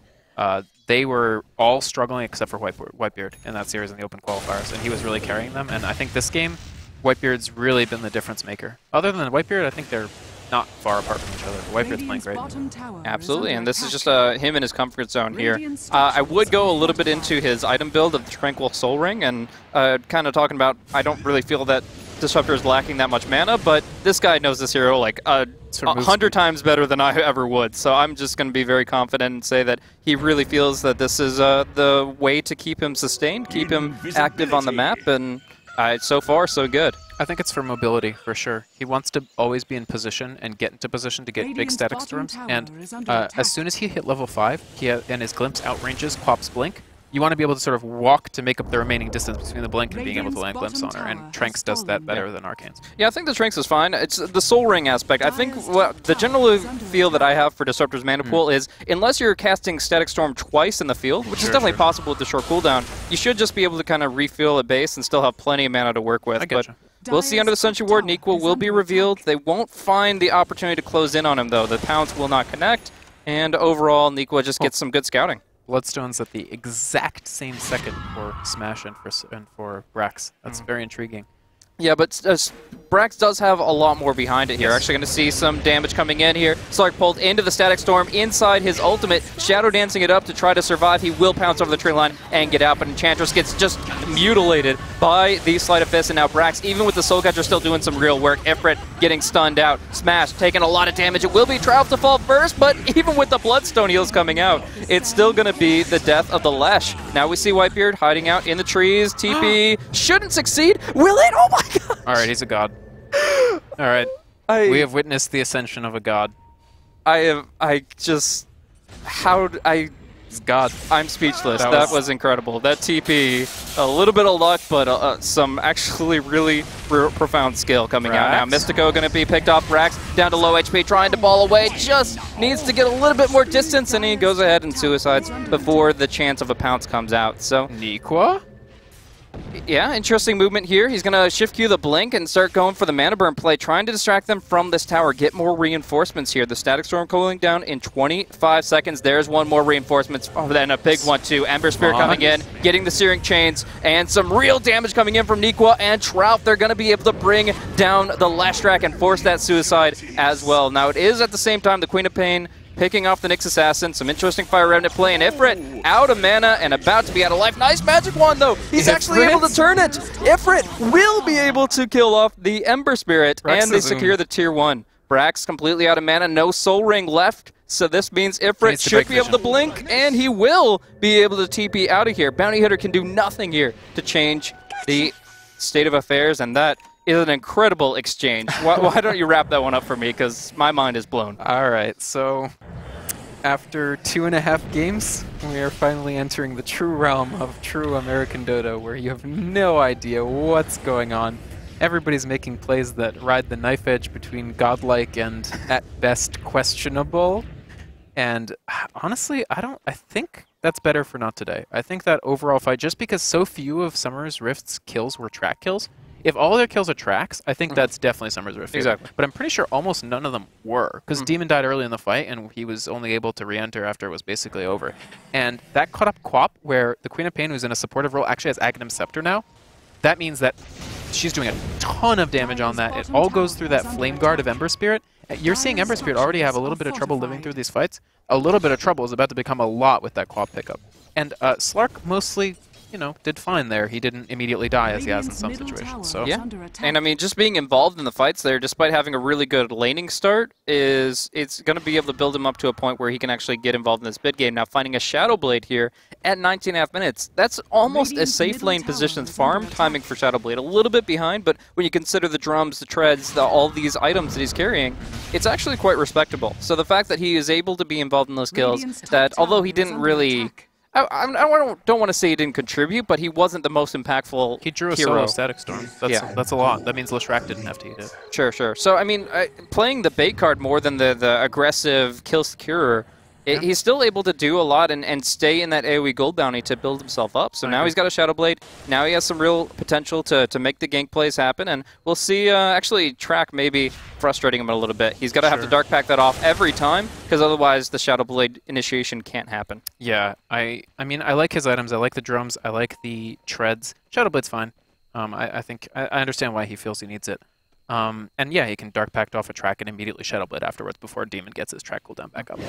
they were all struggling except for Whitebeard in that series in the open qualifiers, and he was really carrying them. And I think this game, Whitebeard's really been the difference maker. Other than Whitebeard, I think they're not far apart from each other. Whitebeard's playing great. Absolutely, and this is just him in his comfort zone here. I would go a little bit into his item build of the Tranquil Soul Ring, and kind of talking about, I don't really feel that Disruptor is lacking that much mana, but this guy knows this hero like 100 times better than I ever would. So I'm just going to be very confident and say that he really feels that this is the way to keep him sustained, keep him active on the map, and so far, so good. I think it's for mobility, for sure. He wants to always be in position and get into position to get big static storms. And as soon as he hit level 5, and his Glimpse outranges Quap's Blink, you want to be able to sort of walk to make up the remaining distance between the Blink and being able to land Glimpse on her, and Tranks does that better than Arcane's. Yeah, I think the Tranks is fine. It's the Soul Ring aspect. I think the general feel that I have for Disruptor's mana pool is, unless you're casting Static Storm twice in the field, which is definitely possible with the short cooldown, you should just be able to kind of refill at base and still have plenty of mana to work with. But we'll see under the Sunshine Ward, Nequa will be revealed. They won't find the opportunity to close in on him, though. The pounds will not connect, and overall, Nequa just gets some good scouting. Bloodstone's at the exact same second for Smash and for Brax. That's very intriguing. Yeah, but Brax does have a lot more behind it here. Actually going to see some damage coming in here. Slark pulled into the Static Storm inside his ultimate, Shadow Dancing it up to try to survive. He will pounce over the tree line and get out, but Enchantress gets just mutilated by the Sleight of Fist, and now Brax, even with the Soul Catcher, still doing some real work. Ifrit getting stunned out. Smash taking a lot of damage. It will be Triumph to fall first, but even with the Bloodstone heals coming out, it's still going to be the death of the Lesh. Now we see Whitebeard hiding out in the trees. TP shouldn't succeed. Will it? Oh my god! Alright, he's a god. Alright. We have witnessed the ascension of a god. It's god. I'm speechless. That was incredible. That TP, a little bit of luck, but some actually really profound skill coming out now. Mystico going to be picked off. Brax down to low HP, trying to ball away. Just needs to get a little bit more distance, and he goes ahead and suicides before the chance of a pounce comes out. So Nequa? Yeah, interesting movement here. He's going to shift Q the Blink and start going for the Mana Burn play, trying to distract them from this tower, get more reinforcements here. The Static Storm cooling down in 25 seconds. There's one more reinforcement. Oh, then a big one too. Ember Spirit coming in, getting the Searing Chains, and some real damage coming in from Nequa and Trout. They're going to be able to bring down the Lashrak and force that suicide as well. Now it is at the same time the Queen of Pain picking off the Nyx Assassin. Some interesting Fire Remnant play, and Ifrit out of mana and about to be out of life. Nice Magic Wand, though. He's actually able to turn it. Ifrit will be able to kill off the Ember Spirit, and they secure the Tier 1. Brax completely out of mana, no Soul Ring left, so this means Ifrit should be able to blink, and he will be able to TP out of here. Bounty Hitter can do nothing here to change the state of affairs, and that is an incredible exchange. Why don't you wrap that one up for me, because my mind is blown. All right, so after 2.5 games, we are finally entering the true realm of true American Dota, where you have no idea what's going on. Everybody's making plays that ride the knife edge between godlike and, at best, questionable. And honestly, I think that's better for not today. I think that overall fight, just because so few of Summer's Rift's kills were track kills, if all their kills are tracks, I think that's definitely Summer's Rift. Exactly. But I'm pretty sure almost none of them were, because Demon died early in the fight, and he was only able to re-enter after it was basically over. And that caught up Quap, where the Queen of Pain, who's in a supportive role, actually has Aghanim Scepter now. That means that she's doing a ton of damage on that. It all goes through that Flame Guard of Ember Spirit. You're seeing Ember Spirit already have a little bit of trouble living through these fights. A little bit of trouble is about to become a lot with that Quap pickup. And Slark mostly, you know, did fine there. He didn't immediately die as he has in some situations. So yeah, and I mean, just being involved in the fights there, despite having a really good laning start, it's going to be able to build him up to a point where he can actually get involved in this mid game. Now, finding a Shadow Blade here at 19.5 minutes, that's almost a safe lane position as farm timing for Shadow Blade. A little bit behind, but when you consider the drums, the treads, all these items that he's carrying, it's actually quite respectable. So the fact that he is able to be involved in those kills, that although he didn't really... I don't want to say he didn't contribute, but he wasn't the most impactful He drew a hero. solo Static Storm. That's a lot. That means Lashrak didn't have to eat it. Sure. So, I mean, playing the bait card more than the aggressive kill securer, he's still able to do a lot and stay in that AoE gold bounty to build himself up. So now he's got a Shadow Blade. Now he has some real potential to make the gank plays happen. And we'll see, actually, Track maybe frustrating him a little bit. He's going to have to Dark Pack that off every time, because otherwise the Shadow Blade initiation can't happen. Yeah, I mean, I like his items. I like the drums. I like the treads. Shadow Blade's fine. I think I understand why he feels he needs it. And yeah, he can Dark Pact off a track and immediately Shadow Blade afterwards before Demon gets his track cooldown back up.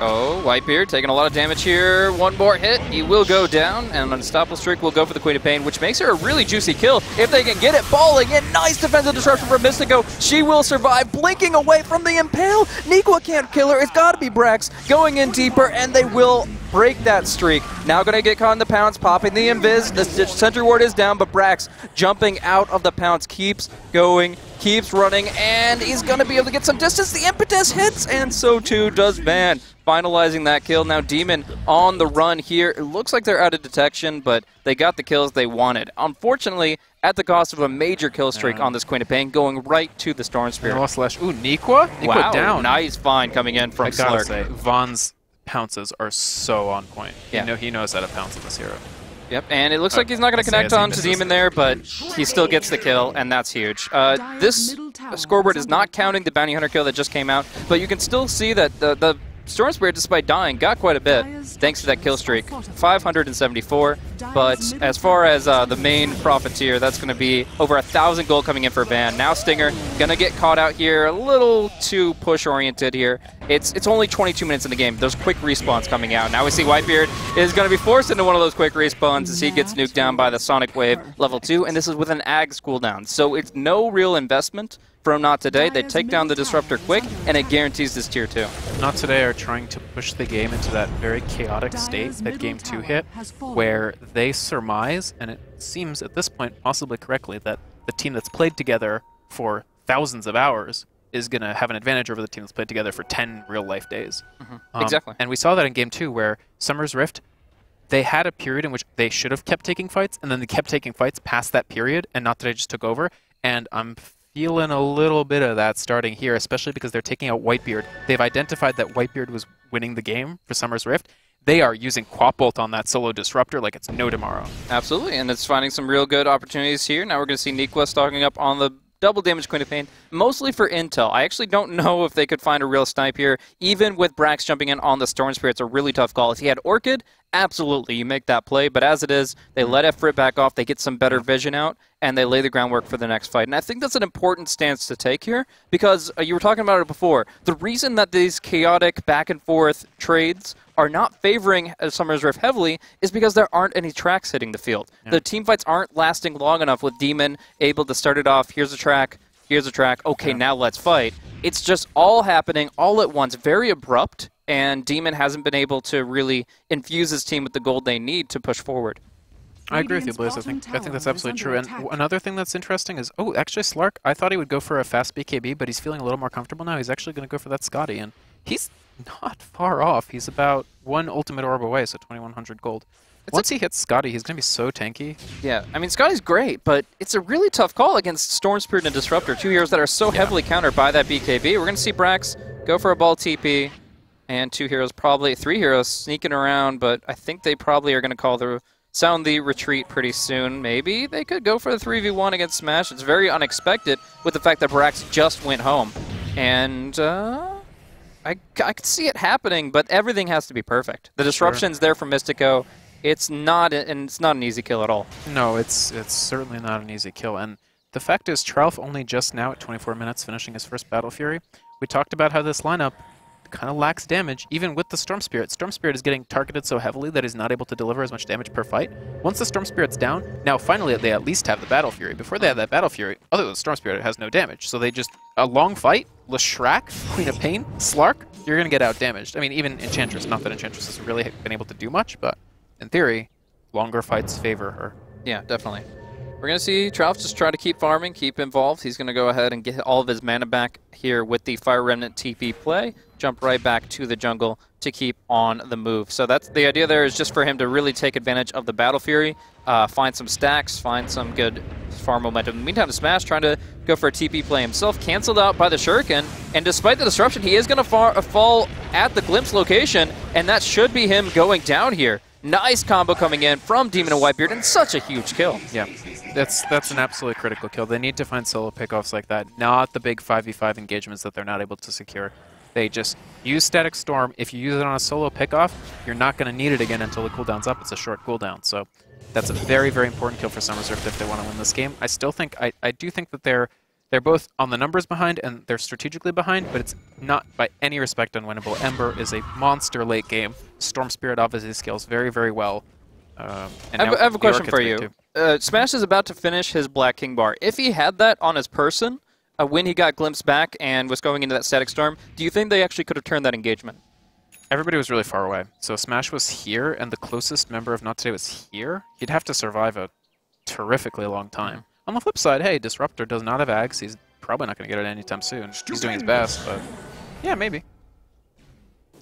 Oh, Whitebeard taking a lot of damage here. One more hit, he will go down, and Unstoppable Streak will go for the Queen of Pain, which makes her a really juicy kill if they can get it. Balling in, nice defensive disruption from Mystico. She will survive, blinking away from the Impale. Nikwa can't kill her, it's gotta be Brax going in deeper, and they will break that streak. Now gonna get caught in the pounce, popping the invis. The Sentry Ward is down, but Brax jumping out of the pounce, keeps going, keeps running, and he's gonna be able to get some distance. The impetus hits, and so too does Van. Finalizing that kill. Now Demon on the run here. It looks like they're out of detection, but they got the kills they wanted. Unfortunately, at the cost of a major kill streak on this Queen of Pain, going right to the Storm Spirit. Ooh, Nikwa? Nikwa down. Nice find coming in from I gotta Slurk. say, Von's pounces are so on point. Yeah. He knows how to pounce with this hero. Yep, and it looks like he's not going to connect on to Demon there, but he still gets the kill, and that's huge. This scoreboard is not counting the Bounty Hunter kill that just came out, but you can still see that the Storm Spirit, despite dying, got quite a bit thanks to that kill streak. 574, but as far as the main profiteer, that's going to be over 1,000 gold coming in for Van. Now Stinger going to get caught out here, a little too push-oriented here. It's only 22 minutes in the game. There's quick respawns coming out. Now we see Whitebeard is going to be forced into one of those quick respawns as he gets nuked down by the Sonic Wave level 2, and this is with an Ag's cooldown. So it's no real investment from NoT today. They take down the Disruptor quick, and it guarantees this tier 2. NoT today are trying to push the game into that very chaotic state that Game 2 hit, where they surmise, and it seems at this point possibly correctly, that the team that's played together for thousands of hours is going to have an advantage over the team that's played together for 10 real-life days. Exactly. And we saw that in Game 2, where Summer's Rift, they had a period in which they should have kept taking fights, and then they kept taking fights past that period, and NoT today just took over, and I'm feeling a little bit of that starting here, especially because they're taking out Whitebeard. They've identified that Whitebeard was winning the game for Summer's Rift. They are using Quap Bolt on that solo Disruptor like it's no tomorrow. Absolutely, and it's finding some real good opportunities here. Now we're going to see Nikwa stocking up on the double damage Queen of Pain, mostly for intel. I actually don't know if they could find a real snipe here. Even with Brax jumping in on the Storm Spirit, it's a really tough call. If he had Orchid, absolutely, you make that play. But as it is, they let Efrit back off, they get some better vision out, and they lay the groundwork for the next fight. And I think that's an important stance to take here, because you were talking about it before. The reason that these chaotic back-and-forth trades are not favoring Summer's Rift heavily is because there aren't any tracks hitting the field. Yeah. The team fights aren't lasting long enough with Demon able to start it off. Here's a track, okay, now let's fight. It's just all happening all at once, very abrupt, and Demon hasn't been able to really infuse his team with the gold they need to push forward. I agree with you, Blaze. I think that's absolutely true. And another thing that's interesting is, actually Slark, I thought he would go for a fast BKB, but he's feeling a little more comfortable now. He's actually going to go for that Scotty, and he's not far off. He's about one ultimate orb away, so 2,100 gold. Once he hits Scotty, he's going to be so tanky. Yeah, I mean, Scotty's great, but it's a really tough call against Storm Spirit and Disruptor, two heroes that are so heavily countered by that BKB. We're going to see Brax go for a ball TP, and three heroes sneaking around, but I think they probably are going to sound the retreat pretty soon. Maybe they could go for the 3v1 against Smash. It's very unexpected with the fact that Brax just went home. And I could see it happening, but everything has to be perfect. The disruption's there from Mystico. It's not an easy kill at all. No, it's certainly not an easy kill. And the fact is, Tralf only just now at 24 minutes finishing his first Battle Fury. We talked about how this lineup kind of lacks damage, even with the Storm Spirit. Storm Spirit is getting targeted so heavily that he's not able to deliver as much damage per fight. Once the Storm Spirit's down, now finally they at least have the Battle Fury. Before they had that Battle Fury, other than the Storm Spirit, it has no damage. So they just, a long fight, Leshrac, Queen of Pain, Slark, you're going to get out damaged. I mean, even Enchantress, not that Enchantress has really been able to do much, but in theory, longer fights favor her. Yeah, definitely. We're going to see Tralf just try to keep farming, keep involved. He's going to go ahead and get all of his mana back here with the Fire Remnant TP play, jump right back to the jungle to keep on the move. So that's the idea there, is just for him to really take advantage of the Battle Fury, find some stacks, find some good farm momentum. In the meantime, Smash trying to go for a TP play himself, canceled out by the Shuriken, and despite the disruption, he is going to fall at the Glimpse location, and that should be him going down here. Nice combo coming in from Demon and Whitebeard, and such a huge kill. Yeah, that's an absolutely critical kill. They need to find solo pickoffs like that, not the big 5v5 engagements that they're not able to secure. They just use Static Storm. If you use it on a solo pickoff, you're not going to need it again until the cooldown's up. It's a short cooldown, so that's a very, very important kill for Summer's Rift if they want to win this game. I still think, I do think that they're They're both on the numbers behind, and they're strategically behind, but it's not by any respect unwinnable. Ember is a monster late game. Storm Spirit obviously scales very, very well. I have a question for you. Smash is about to finish his Black King bar. If he had that on his person when he got glimpsed back and was going into that Static Storm, do you think they actually could have turned that engagement? Everybody was really far away. So Smash was here, and the closest member of NoT Today was here. He'd have to survive a terrifically long time. On the flip side, hey, Disruptor does not have Ags. He's probably not going to get it anytime soon. He's doing his best, but yeah, maybe.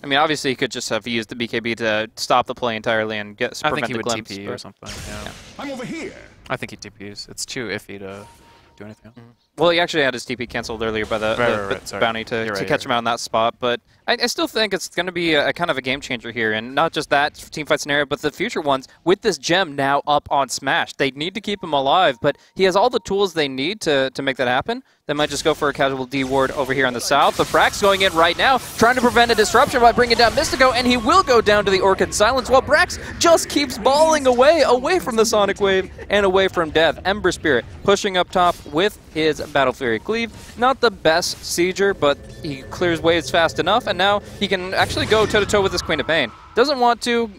I mean, obviously, he could just have used the BKB to stop the play entirely and get I think prevent he the would glimpse, TP or something. Yeah. I'm over here. I think he TPs. It's too iffy to do anything else. Well, he actually had his TP canceled earlier by the bounty to catch him out in that spot, but I still think it's going to be a kind of a game changer here, and not just that teamfight scenario, but the future ones. With this gem now up on Smash, they need to keep him alive, but he has all the tools they need to make that happen. They might just go for a casual D ward over here on the south, but Brax going in right now, trying to prevent a disruption by bringing down Mystico, and he will go down to the Orchid Silence, while Brax just keeps balling away from the Sonic Wave and away from death. Ember Spirit pushing up top with his Battle Fury Cleave. Not the best Sieger, but he clears waves fast enough, and now he can actually go toe-to-toe with this Queen of Pain. Doesn't want to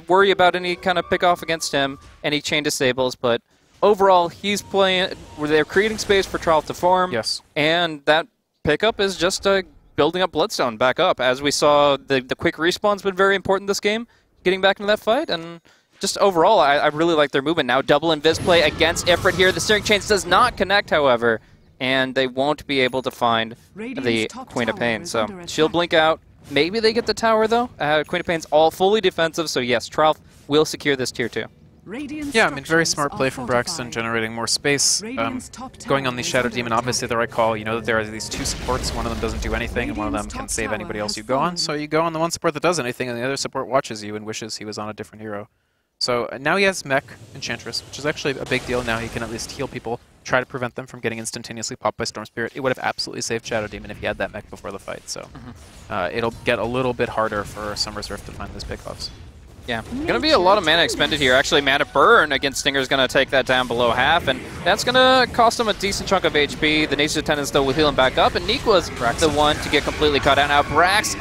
worry about any kind of pick-off against him, any chain disables, but overall, he's playing where they're creating space for Trial to form. Yes. And that pickup is just building up Bloodstone back up. As we saw, the quick respawn's been very important this game, getting back into that fight, and just overall, I really like their movement. Now, double invis play against Ifrit here. The steering chains does not connect, however, and they won't be able to find the Queen of Pain. So she'll blink out. Maybe they get the tower, though. Queen of Pain's all fully defensive, so yes, Trial will secure this tier 2. Yeah, I mean, very smart play from Braxton, generating more space. Going on the Shadow Demon, obviously the right call. You know that there are these two supports. One of them doesn't do anything, and one of them can save anybody else you go on. So you go on the one support that does anything, and the other support watches you and wishes he was on a different hero. So now he has Mech Enchantress, which is actually a big deal. Now he can at least heal people, try to prevent them from getting instantaneously popped by Storm Spirit. It would have absolutely saved Shadow Demon if he had that Mech before the fight. So it'll get a little bit harder for Summer's Rift to find those pickoffs. Yeah, going to be a lot of mana expended here. Actually, Mana Burn against Stinger's going to take that down below half, and that's going to cost him a decent chunk of HP. The Nature's Attendants, though, will heal him back up, and Neek was the one to get completely cut out. Now, Brax,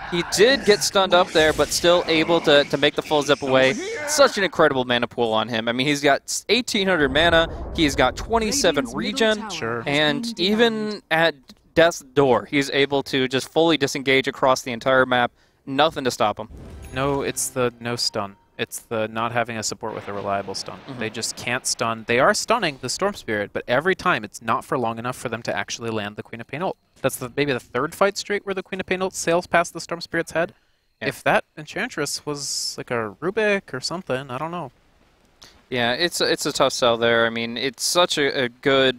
he did get stunned up there, but still able to make the full zip away. Such an incredible mana pool on him. I mean, he's got 1,800 mana, he's got 27 regen, and even at Death's Door, he's able to just fully disengage across the entire map. Nothing to stop him. No, it's the no stun. It's the not having a support with a reliable stun. They just can't stun. They are stunning the Storm Spirit, but every time it's not for long enough for them to actually land the Queen of Pain ult. That's maybe the third fight straight where the Queen of Pain ult sails past the Storm Spirit's head. Yeah. If that Enchantress was like a Rubik or something, I don't know. Yeah, it's a tough sell there. I mean, it's such a good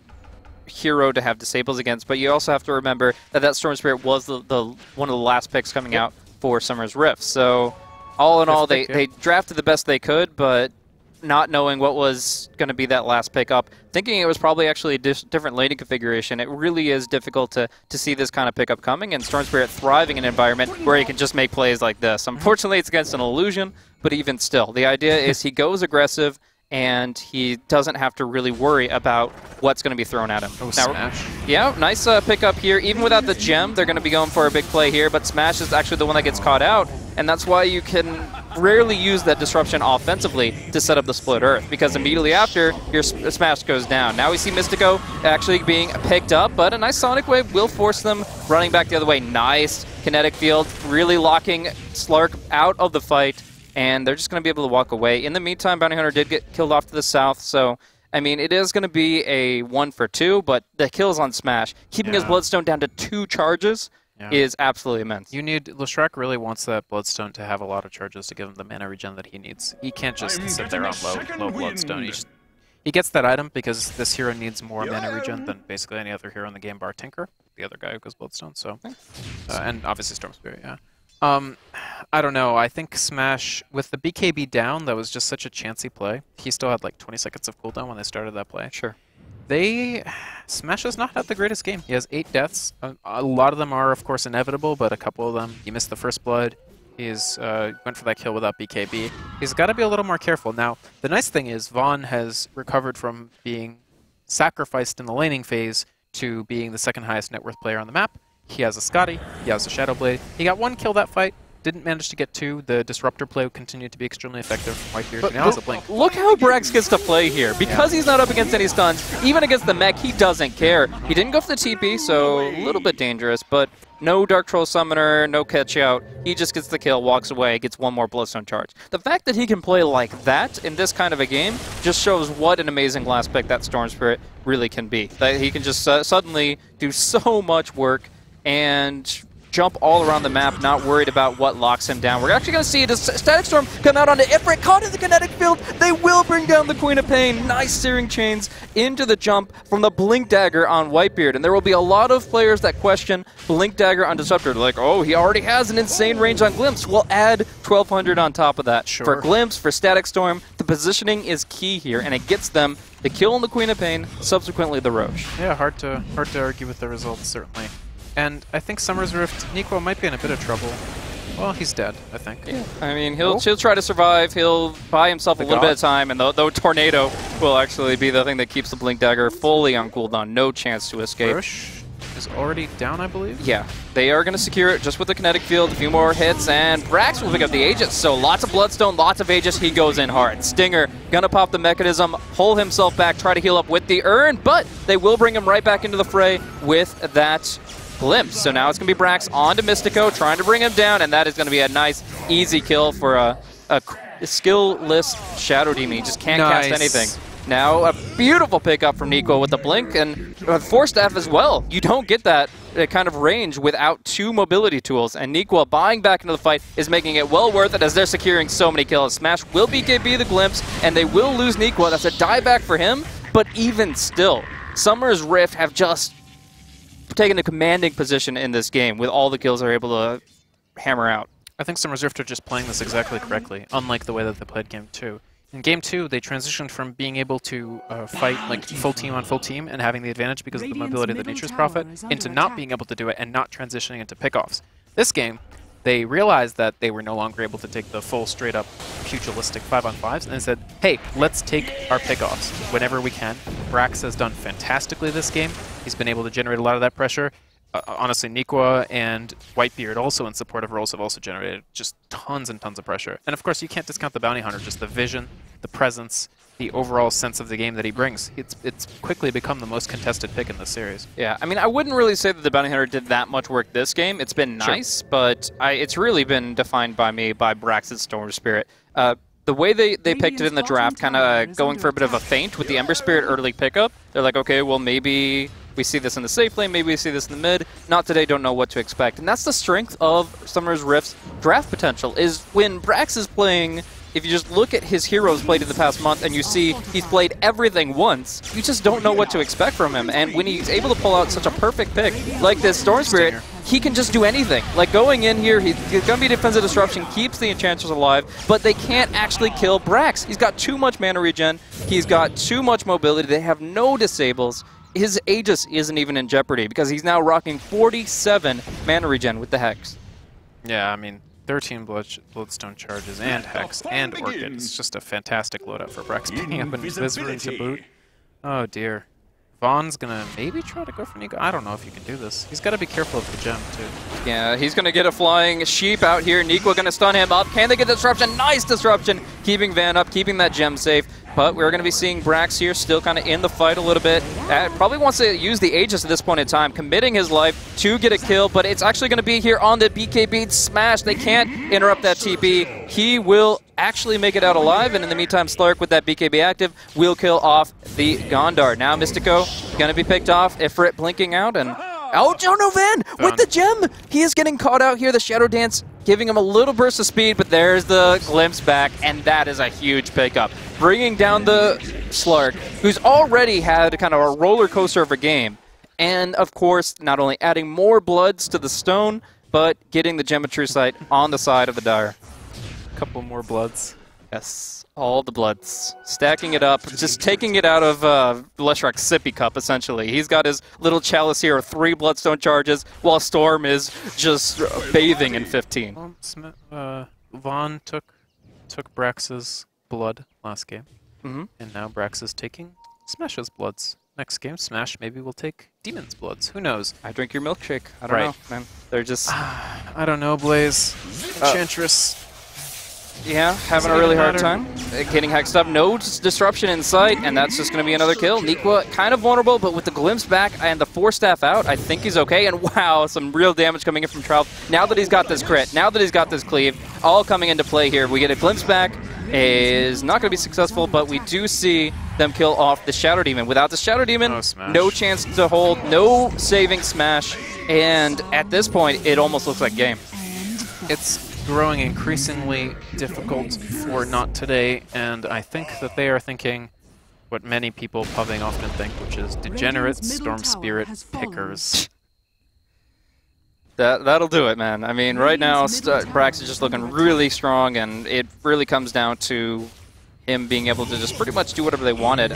hero to have disables against, but you also have to remember that Storm Spirit was the one of the last picks coming out for Summer's Rift. So all in all, they drafted the best they could, but not knowing what was going to be that last pickup, thinking it was probably actually a different laning configuration, it really is difficult to see this kind of pickup coming, and Storm Spirit thriving in an environment where he can just make plays like this. Unfortunately, it's against an illusion, but even still, the idea is he goes aggressive, and he doesn't have to really worry about what's going to be thrown at him. Smash. Yeah, nice pickup here. Even without the gem, they're going to be going for a big play here, but Smash is actually the one that gets caught out, and that's why you can rarely use that disruption offensively to set up the split earth, because immediately after, your Smash goes down. Now we see Mystico actually being picked up, but a nice Sonic Wave will force them running back the other way. Nice kinetic field, really locking Slark out of the fight, and they're just going to be able to walk away. In the meantime, Bounty Hunter did get killed off to the south, so, I mean, it is going to be a 1 for 2, but the kills on Smash, keeping his Bloodstone down to 2 charges is absolutely immense. Leshrac really wants that Bloodstone to have a lot of charges to give him the mana regen that he needs. He can't just sit there on low Bloodstone. He gets that item because this hero needs more mana regen than basically any other hero in the game, bar Tinker, the other guy who goes Bloodstone, so, and obviously Storm Spirit, I don't know. I think Smash, with the BKB down, that was just such a chancy play. He still had like 20 seconds of cooldown when they started that play. Sure. Smash has not had the greatest game. He has 8 deaths. A lot of them are, of course, inevitable, but a couple of them, he missed the first blood. He's went for that kill without BKB. He's got to be a little more careful. Now, the nice thing is Vaughn has recovered from being sacrificed in the laning phase to being the second highest net worth player on the map. He has a Scotty, he has a Shadow Blade. He got 1 kill that fight, didn't manage to get 2. The Disruptor play continued to be extremely effective from Whitebeard, and now has a Blink. Look how Brax gets to play here. Because he's not up against any stuns, even against the mech, he doesn't care. He didn't go for the TP, so a little bit dangerous, but no Dark Troll Summoner, no catch out. He just gets the kill, walks away, gets 1 more Bloodstone charge. The fact that he can play like that in this kind of a game just shows what an amazing last pick that Storm Spirit really can be. That he can just suddenly do so much work and jump all around the map, not worried about what locks him down. We're actually going to see a Static Storm come out onto Ifrit, caught in the kinetic field. They will bring down the Queen of Pain. Nice searing chains into the jump from the Blink Dagger on Whitebeard. And there will be a lot of players that question Blink Dagger on Disruptor. Like, oh, he already has an insane range on Glimpse. We'll add 1200 on top of that. Sure. For Glimpse, for Static Storm, the positioning is key here, and it gets them the kill on the Queen of Pain, subsequently the Roche. Yeah, hard to argue with the results, certainly. And I think Summer's Rift, Nico might be in a bit of trouble. Well, he's dead, I think. Yeah. I mean, he'll try to survive. He'll buy himself a little bit of time, and the Tornado will actually be the thing that keeps the Blink Dagger fully on cooldown. No chance to escape. Roche is already down, I believe? Yeah, they are going to secure it just with the kinetic field, a few more hits, and Brax will pick up the Aegis. So lots of Bloodstone, lots of Aegis, he goes in hard. Stinger going to pop the Mechanism, pull himself back, try to heal up with the Urn, but they will bring him right back into the fray with that Glimpse. So now it's going to be Brax on to Mystico, trying to bring him down, and that is going to be a nice, easy kill for a skill-less Shadow Demon. He just can't cast anything. Now a beautiful pickup from Nico with the Blink, and Force Staff as well. You don't get that kind of range without 2 mobility tools, and Nico buying back into the fight is making it well worth it as they're securing so many kills. Smash will BKB the Glimpse, and they will lose Nico. That's a dieback for him, but even still, Summer's Rift have just taken a commanding position in this game with all the kills they're able to hammer out. I think Summer's Rift are just playing this exactly correctly, unlike the way that they played Game 2. In Game 2, they transitioned from being able to fight like full team on full team and having the advantage because of the mobility of the Nature's Prophet, into not being able to do it and not transitioning into pickoffs. This game, they realized that they were no longer able to take the full straight-up pugilistic 5-on-5s, and they said, hey, let's take our pickoffs whenever we can. Brax has done fantastically this game. He's been able to generate a lot of that pressure. Honestly, Nikwa and Whitebeard, also in supportive roles, have also generated just tons and tons of pressure. And of course, you can't discount the Bounty Hunter, just the vision, the presence, the overall sense of the game that he brings. It's quickly become the most contested pick in this series. Yeah, I mean, I wouldn't really say that the Bounty Hunter did that much work this game. It's been nice, but it's really been defined by me by Brax's Storm Spirit. The way they picked it in the draft, kind of going for a bit of a feint with the Ember Spirit early pickup. They're like, okay, well, maybe we see this in the safe lane, maybe we see this in the mid. Not today, don't know what to expect. And that's the strength of Summer's Rift's draft potential, is when Brax is playing, if you just look at his heroes played in the past month and you see he's played everything once, you just don't know what to expect from him. And when he's able to pull out such a perfect pick like this Storm Spirit, he can just do anything. Like going in here, he's going to be defensive disruption, keeps the Enchanters alive, but they can't actually kill Brax. He's got too much mana regen, he's got too much mobility, they have no disables. His Aegis isn't even in jeopardy because he's now rocking 47 mana regen with the Hex. Yeah, I mean, 13 Bloodstone charges and Hex and Orchid. It's just a fantastic loadout for Brax, picking up an Invisivering to boot. Oh dear. Vaughn's gonna maybe try to go for Nico. I don't know if he can do this. He's got to be careful of the gem, too. Yeah, he's gonna get a flying sheep out here. Nico gonna stun him up. Can they get the disruption? Nice disruption! Keeping Van up, keeping that gem safe. But we're going to be seeing Brax here still kind of in the fight a little bit. Probably wants to use the Aegis at this point in time, committing his life to get a kill, but it's actually going to be here on the BKB Smash. They can't interrupt that TP. He will actually make it out alive, and in the meantime, Slark with that BKB active will kill off the Gondar. Now Mystico going to be picked off, Ifrit blinking out, and oh, Van with the gem! He is getting caught out here, the Shadow Dance giving him a little burst of speed, but there's the Glimpse back, and that is a huge pickup. Bringing down the Slark, who's already had kind of a roller coaster of a game. And, of course, not only adding more bloods to the stone, but getting the Gem of True Sight on the side of the Dire. A couple more bloods. Yes, all the bloods. Stacking it up, just taking it out of Leshrak's sippy cup, essentially. He's got his little chalice here of 3 Bloodstone charges, while Storm is just bathing in 15. Vaughn took Brax's blood last game, and now Brax is taking Smash's bloods. next game, Smash maybe will take Demon's Bloods. Who knows? I drink your milkshake. I don't know, man. They're just... I don't know, Blaze. Enchantress. Yeah, having a really hard time getting hexed up. No disruption in sight, and that's just going to be another kill. Nikwa kind of vulnerable, but with the glimpse back and the 4-staff out, I think he's okay. And wow, some real damage coming in from Trout. Now that he's got this crit, now that he's got this cleave, all coming into play here. We get a glimpse back. Is not going to be successful, but we do see them kill off the Shadow Demon. Without the Shadow Demon, no chance to hold, no saving Smash, and at this point, it almost looks like game. It's growing increasingly difficult for NoT today, and I think that they are thinking what many people pubbing often think, which is degenerate Storm Spirit pickers. That'll do it, man. I mean, right now, Brax is just looking really strong, and it really comes down to him being able to just pretty much do whatever they wanted.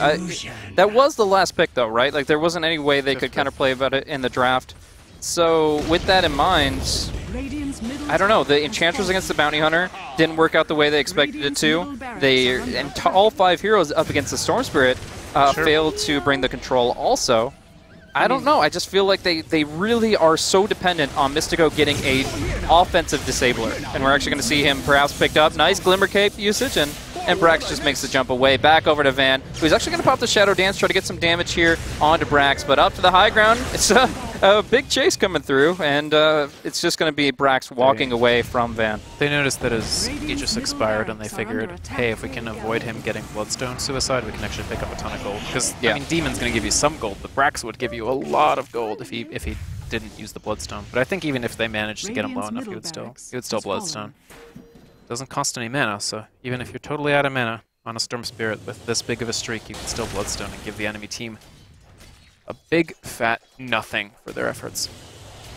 That was the last pick, though, right? Like, there wasn't any way they could counterplay about it in the draft. So, with that in mind, I don't know. The Enchantress against the Bounty Hunter didn't work out the way they expected it to. All 5 heroes up against the Storm Spirit failed to bring the control also. I don't know. I just feel like they really are so dependent on Mystico getting a offensive disabler. And we're actually going to see him perhaps picked up. Nice Glimmer Cape usage, and Brax just makes the jump away. Back over to Van, who's actually going to pop the Shadow Dance, try to get some damage here onto Brax. But up to the high ground, it's a big chase coming through, and it's just going to be Brax walking away from Van. They noticed that his Aegis expired, and they figured, hey, if we can avoid him getting Bloodstone Suicide, we can actually pick up a ton of gold. Because, I mean, Demon's going to give you some gold, but Brax would give you a lot of gold if he didn't use the Bloodstone. But I think even if they managed to get him low enough, he would still Bloodstone. Doesn't cost any mana, so even if you're totally out of mana on a Storm Spirit with this big of a streak, you can still Bloodstone and give the enemy team a big, fat nothing for their efforts.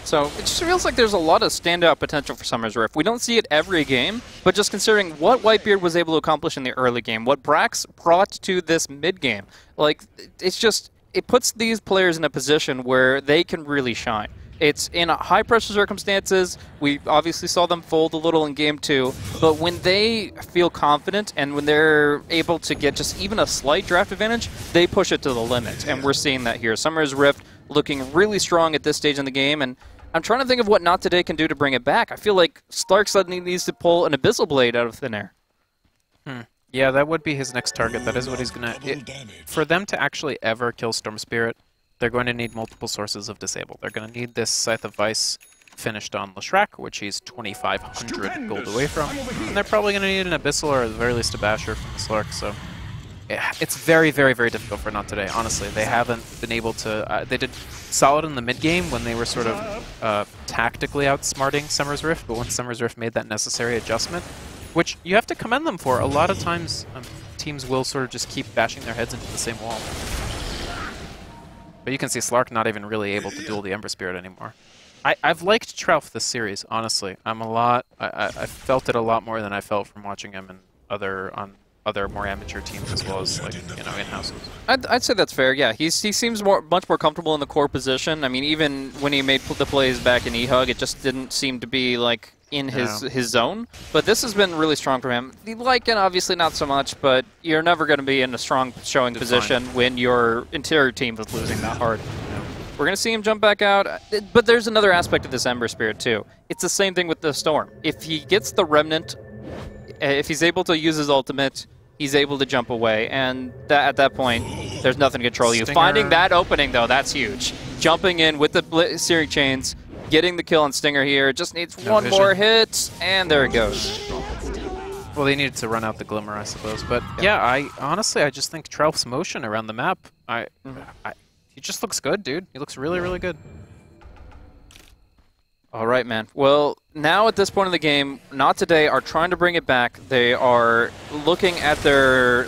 So it just feels like there's a lot of standout potential for Summer's Rift. We don't see it every game, but just considering what Whitebeard was able to accomplish in the early game, what Brax brought to this mid-game, like, it's just, it puts these players in a position where they can really shine. It's in high-pressure circumstances. We obviously saw them fold a little in Game 2, but when they feel confident and when they're able to get just even a slight draft advantage, they push it to the limit, and we're seeing that here. Summer's Rift looking really strong at this stage in the game, and I'm trying to think of what NoT Today can do to bring it back. I feel like Slark suddenly needs to pull an Abyssal Blade out of thin air. Yeah, that would be his next target. That is what he's going to... For them to actually ever kill Storm Spirit, they're going to need multiple sources of disable. They're going to need this Scythe of Vice finished on Leshrac, which he's 2,500 gold away from. And they're probably going to need an Abyssal or at the very least a Basher from the Slark. So yeah, it's very, very, very difficult for NoT Today, honestly. They haven't been able to... they did solid in the mid-game when they were sort of tactically outsmarting Summer's Rift, but when Summer's Rift made that necessary adjustment, which you have to commend them for. A lot of times teams will sort of just keep bashing their heads into the same wall. But you can see Slark not even really able to duel the Ember Spirit anymore. I've liked Trouf this series, honestly. I felt it a lot more than I felt from watching him in other more amateur teams as well as, like, you know, in-houses. I'd say that's fair, yeah. He seems much more comfortable in the core position. I mean, even when he made the plays back in E-Hug, it just didn't seem to be, like, in his zone. But this has been really strong for him. The Lycan, obviously not so much, but you're never going to be in a strong showing position when your interior team is losing that hard. We're going to see him jump back out, but there's another aspect of this Ember Spirit too. It's the same thing with the Storm. If he gets the Remnant, if he's able to use his ultimate, he's able to jump away, and at that point, there's nothing to control you. Finding that opening, though, that's huge. Jumping in with the Searing Chains, getting the kill on Stinger here, just needs one more hit, and there it goes. Well, they needed to run out the Glimmer, I suppose. But yeah, honestly, I just think Trouf's motion around the map, he just looks good, dude. He looks really, really good. All right, man. Well, now at this point in the game, NoT Today are trying to bring it back. They are looking at their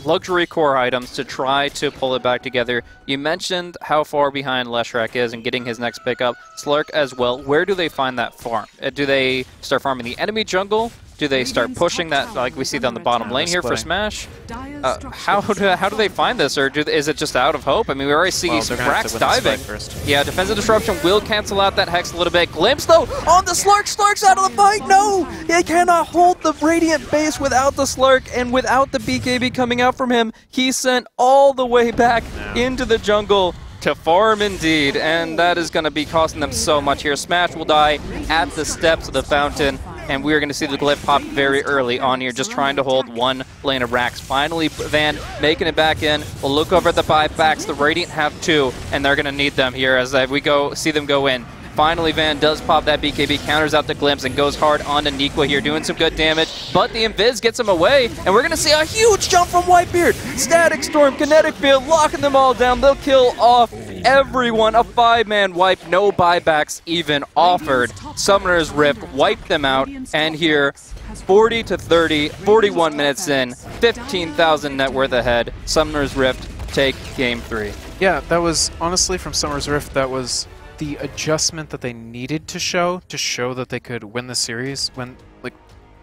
luxury core items to try to pull it back together. You mentioned how far behind Leshrac is and getting his next pickup. Slark as well. Where do they find that farm? Do they start farming the enemy jungle? Do they start pushing that like we see on the bottom lane here for Smash? How do they find this, or is it just out of hope? I mean, we already see Brax diving. Yeah, defensive disruption will cancel out that Hex a little bit. Glimpse though on the Slurk. Slurk's out of the fight. No, he cannot hold the Radiant base without the Slurk and without the BKB coming out from him. He's sent all the way back into the jungle to farm indeed, and that is going to be costing them so much here. Smash will die at the steps of the fountain, and we're going to see the glyph pop very early on here, just trying to hold one lane of Rax. Finally, Van making it back in. We'll look over at the buybacks. The Radiant have 2, and they're going to need them here as we see them go in. Finally, Van does pop that BKB, counters out the Glimpse, and goes hard on to Nikwa here, doing some good damage. But the Invis gets him away, and we're going to see a huge jump from Whitebeard. Static Storm, Kinetic Field, locking them all down. They'll kill off everyone. A 5-man wipe, no buybacks even offered. Summoner's Rift wiped them out, and here, 40 to 30, 41 minutes in, 15,000 net worth ahead. Summoner's Rift take game 3. Yeah, that was, honestly, from Summoner's Rift, that was the adjustment that they needed to show that they could win the series. When, like,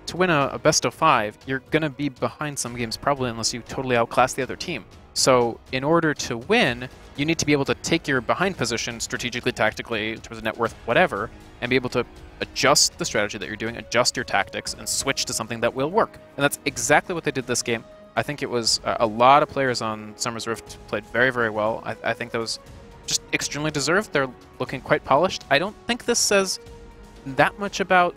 to win a best of 5, you're gonna be behind some games probably unless you totally outclass the other team. So in order to win, you need to be able to take your behind position strategically, tactically, in terms of net worth, whatever, and be able to adjust the strategy that you're doing, adjust your tactics, and switch to something that will work. And that's exactly what they did this game. I think it was a lot of players on Summer's Rift played very, very well. I think that was just extremely deserved. They're looking quite polished. I don't think this says that much about...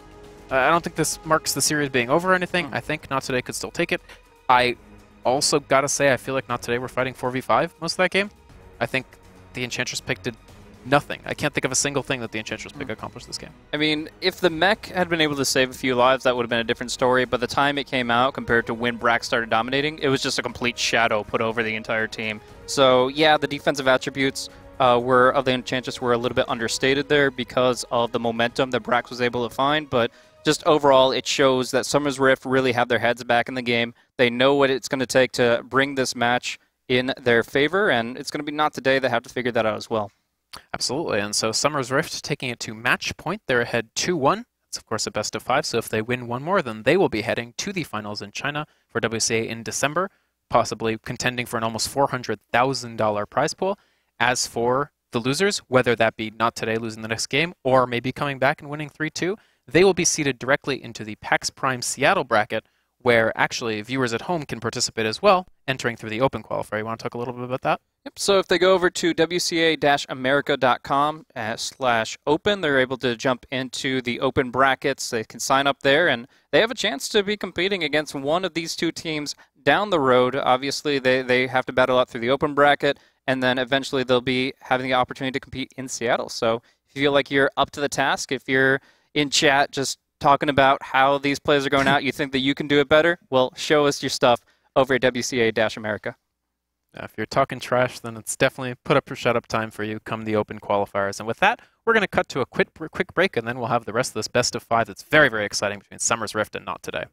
I don't think this marks the series being over or anything. I think Not Today could still take it. I also gotta say, I feel like Not Today were fighting 4v5 most of that game. I think the Enchantress pick did nothing. I can't think of a single thing that the Enchantress pick accomplished this game. I mean, if the mech had been able to save a few lives, that would have been a different story. But the time it came out compared to when Brax started dominating, it was just a complete shadow put over the entire team. So yeah, the defensive attributes of the Enchantress were a little bit understated there because of the momentum that Brax was able to find, but just overall it shows that Summer's Rift really have their heads back in the game. They know what it's going to take to bring this match in their favor, and it's going to be Not Today that have to figure that out as well. Absolutely, and so Summer's Rift taking it to match point. They're ahead 2-1. It's of course a best of 5, so if they win one more, then they will be heading to the finals in China for WCA in December, possibly contending for an almost $400,000 prize pool. As for the losers, whether that be Not Today losing the next game or maybe coming back and winning 3-2, they will be seeded directly into the PAX Prime Seattle bracket, where actually viewers at home can participate as well, entering through the open qualifier. You want to talk a little bit about that? Yep, so if they go over to wca-america.com/open, they're able to jump into the open brackets. They can sign up there, and they have a chance to be competing against one of these two teams down the road. Obviously, they have to battle out through the open bracket, and then eventually they'll be having the opportunity to compete in Seattle. So if you feel like you're up to the task, if you're in chat just talking about how these plays are going out, you think that you can do it better, well, show us your stuff over at WCA-America. If you're talking trash, then it's definitely put up or shut up time for you come the open qualifiers. And with that, we're going to cut to a quick break, and then we'll have the rest of this best of 5 that's very, very exciting between Summer's Rift and Not Today.